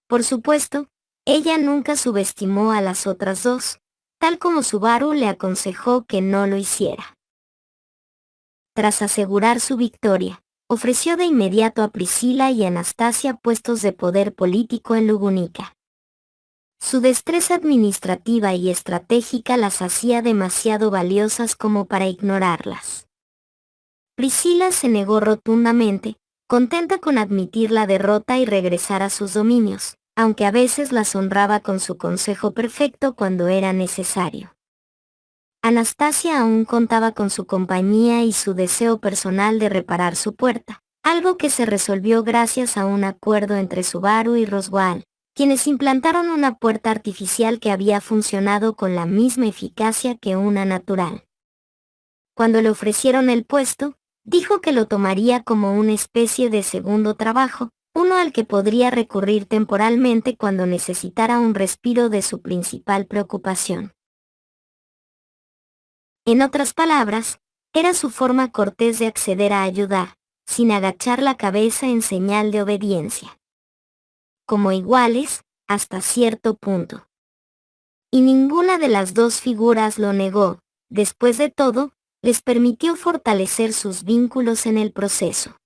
Por supuesto, ella nunca subestimó a las otras 2, tal como Subaru le aconsejó que no lo hiciera. Tras asegurar su victoria, ofreció de inmediato a Priscila y Anastasia puestos de poder político en Lugunica. Su destreza administrativa y estratégica las hacía demasiado valiosas como para ignorarlas. Priscila se negó rotundamente, contenta con admitir la derrota y regresar a sus dominios, aunque a veces las honraba con su consejo perfecto cuando era necesario. Anastasia aún contaba con su compañía y su deseo personal de reparar su puerta, algo que se resolvió gracias a un acuerdo entre Subaru y Roswell, quienes implantaron una puerta artificial que había funcionado con la misma eficacia que una natural. Cuando le ofrecieron el puesto, dijo que lo tomaría como una especie de segundo trabajo, uno al que podría recurrir temporalmente cuando necesitara un respiro de su principal preocupación. En otras palabras, era su forma cortés de acceder a ayudar, sin agachar la cabeza en señal de obediencia. Como iguales, hasta cierto punto. Y ninguna de las 2 figuras lo negó, después de todo, les permitió fortalecer sus vínculos en el proceso.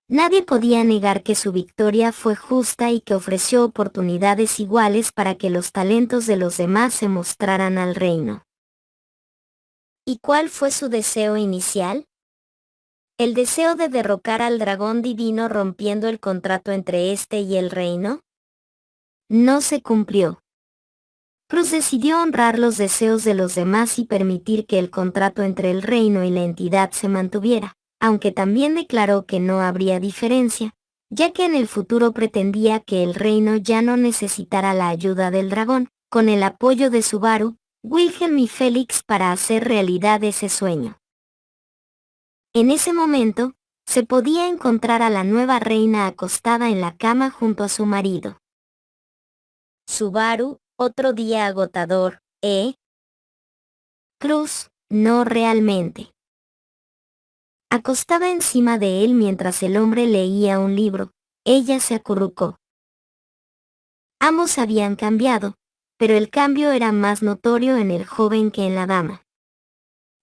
Nadie podía negar que su victoria fue justa y que ofreció oportunidades iguales para que los talentos de los demás se mostraran al reino. ¿Y cuál fue su deseo inicial? ¿El deseo de derrocar al dragón divino rompiendo el contrato entre este y el reino? No se cumplió. Cruz decidió honrar los deseos de los demás y permitir que el contrato entre el reino y la entidad se mantuviera, aunque también declaró que no habría diferencia, ya que en el futuro pretendía que el reino ya no necesitara la ayuda del dragón, con el apoyo de Subaru, Wilhelm y Félix para hacer realidad ese sueño. En ese momento, se podía encontrar a la nueva reina acostada en la cama junto a su marido. Subaru, otro día agotador, ¿eh? Cruz, no realmente. Acostada encima de él mientras el hombre leía un libro, ella se acurrucó. Ambos habían cambiado, pero el cambio era más notorio en el joven que en la dama.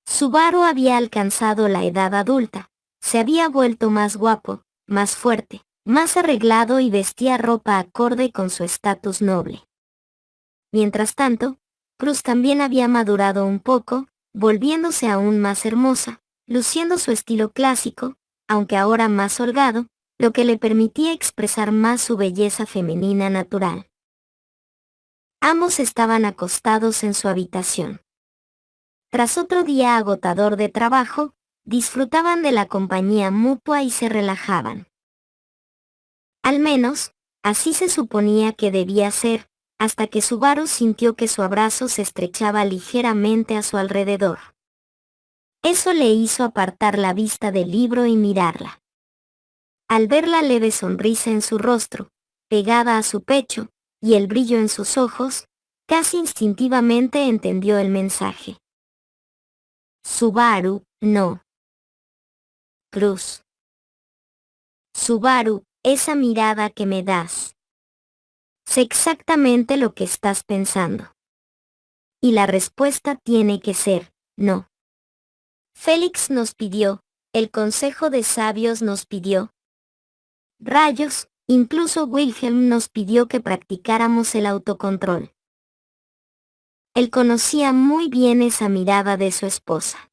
Subaru había alcanzado la edad adulta, se había vuelto más guapo, más fuerte, más arreglado y vestía ropa acorde con su estatus noble. Mientras tanto, Cruz también había madurado un poco, volviéndose aún más hermosa, luciendo su estilo clásico, aunque ahora más holgado, lo que le permitía expresar más su belleza femenina natural. Ambos estaban acostados en su habitación. Tras otro día agotador de trabajo, disfrutaban de la compañía mutua y se relajaban. Al menos, así se suponía que debía ser, hasta que Subaru sintió que su abrazo se estrechaba ligeramente a su alrededor. Eso le hizo apartar la vista del libro y mirarla. Al ver la leve sonrisa en su rostro, pegada a su pecho, y el brillo en sus ojos, casi instintivamente entendió el mensaje. Subaru, no. Cruz. Subaru, esa mirada que me das. Sé exactamente lo que estás pensando. Y la respuesta tiene que ser, no. Félix nos pidió, el Consejo de Sabios nos pidió. Rayos, incluso Wilhelm nos pidió que practicáramos el autocontrol. Él conocía muy bien esa mirada de su esposa.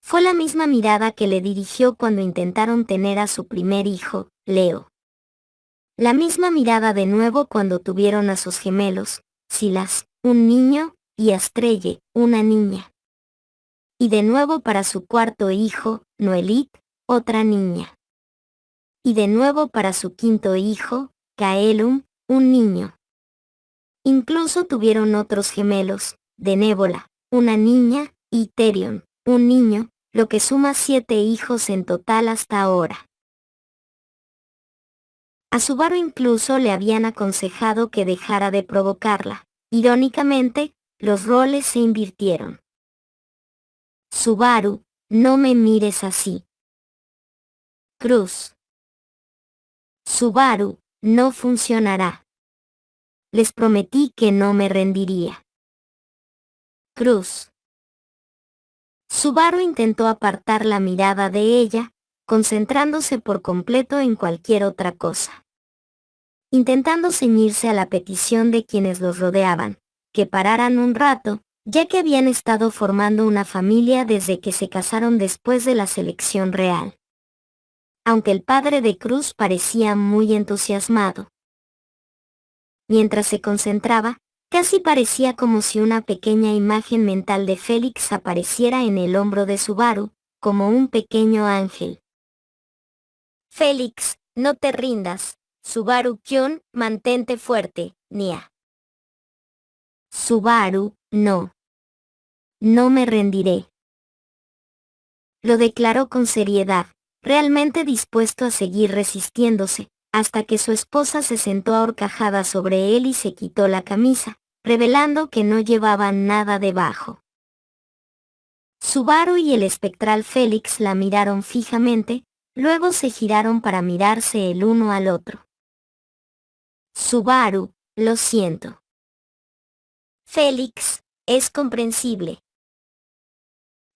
Fue la misma mirada que le dirigió cuando intentaron tener a su primer hijo, Leo. La misma mirada de nuevo cuando tuvieron a sus gemelos, Silas, un niño, y Astrelle, una niña. Y de nuevo para su cuarto hijo, Noelit, otra niña. Y de nuevo para su quinto hijo, Caelum, un niño. Incluso tuvieron otros gemelos, Denébola, una niña, y Therion, un niño, lo que suma 7 hijos en total hasta ahora. A Subaru incluso le habían aconsejado que dejara de provocarla. Irónicamente, los roles se invirtieron. Subaru, no me mires así. Cruz. Subaru, no funcionará. Les prometí que no me rendiría. Cruz. Subaru intentó apartar la mirada de ella, concentrándose por completo en cualquier otra cosa. Intentando ceñirse a la petición de quienes los rodeaban, que pararan un rato, ya que habían estado formando una familia desde que se casaron después de la selección real. Aunque el padre de Cruz parecía muy entusiasmado. Mientras se concentraba, casi parecía como si una pequeña imagen mental de Félix apareciera en el hombro de Subaru, como un pequeño ángel. Félix, no te rindas. Subaru-kyun, mantente fuerte, Nia. Subaru, no. No me rendiré. Lo declaró con seriedad, realmente dispuesto a seguir resistiéndose, hasta que su esposa se sentó ahorcajada sobre él y se quitó la camisa, revelando que no llevaba nada debajo. Subaru y el espectral Félix la miraron fijamente, luego se giraron para mirarse el uno al otro. Subaru, lo siento. Félix, es comprensible.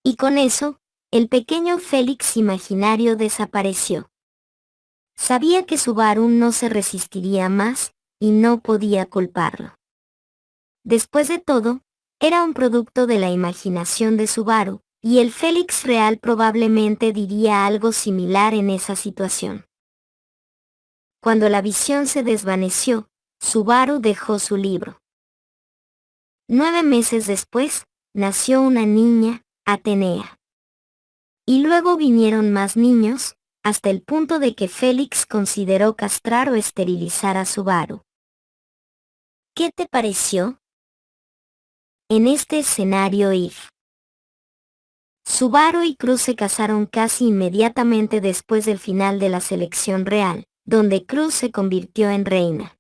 Y con eso, el pequeño Félix imaginario desapareció. Sabía que Subaru no se resistiría más, y no podía culparlo. Después de todo, era un producto de la imaginación de Subaru, y el Félix real probablemente diría algo similar en esa situación. Cuando la visión se desvaneció, Subaru dejó su libro. 9 meses después, nació una niña, Atenea. Y luego vinieron más niños, hasta el punto de que Félix consideró castrar o esterilizar a Subaru. ¿Qué te pareció? En este escenario Subaru y Cruz se casaron casi inmediatamente después del final de la selección real, donde Cruz se convirtió en reina.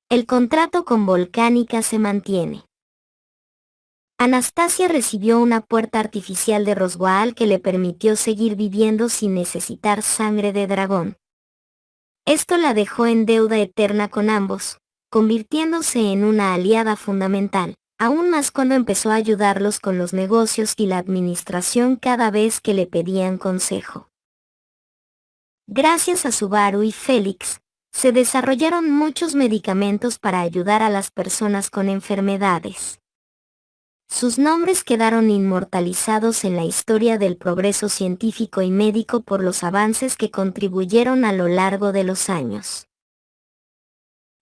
El contrato con Volcánica se mantiene. Anastasia recibió una puerta artificial de Roswaal que le permitió seguir viviendo sin necesitar sangre de dragón. Esto la dejó en deuda eterna con ambos, convirtiéndose en una aliada fundamental, aún más cuando empezó a ayudarlos con los negocios y la administración cada vez que le pedían consejo. Gracias a Subaru y Félix, se desarrollaron muchos medicamentos para ayudar a las personas con enfermedades. Sus nombres quedaron inmortalizados en la historia del progreso científico y médico por los avances que contribuyeron a lo largo de los años.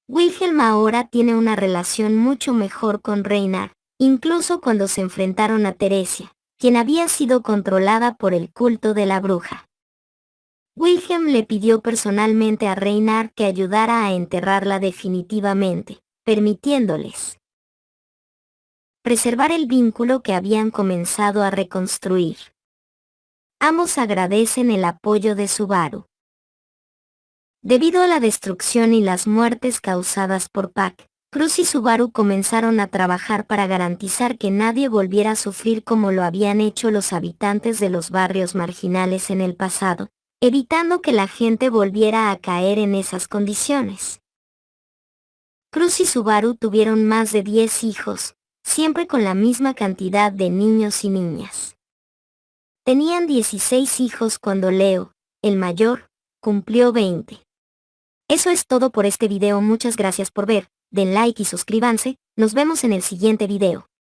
Wilhelm ahora tiene una relación mucho mejor con Reinhard, incluso cuando se enfrentaron a Teresia, quien había sido controlada por el culto de la bruja. Wilhelm le pidió personalmente a Reinhard que ayudara a enterrarla definitivamente, permitiéndoles preservar el vínculo que habían comenzado a reconstruir. Ambos agradecen el apoyo de Subaru. Debido a la destrucción y las muertes causadas por Pac, Cruz y Subaru comenzaron a trabajar para garantizar que nadie volviera a sufrir como lo habían hecho los habitantes de los barrios marginales en el pasado, evitando que la gente volviera a caer en esas condiciones. Cruz y Subaru tuvieron más de 10 hijos, siempre con la misma cantidad de niños y niñas. Tenían 16 hijos cuando Leo, el mayor, cumplió 20. Eso es todo por este video, muchas gracias por ver, den like y suscríbanse, nos vemos en el siguiente video.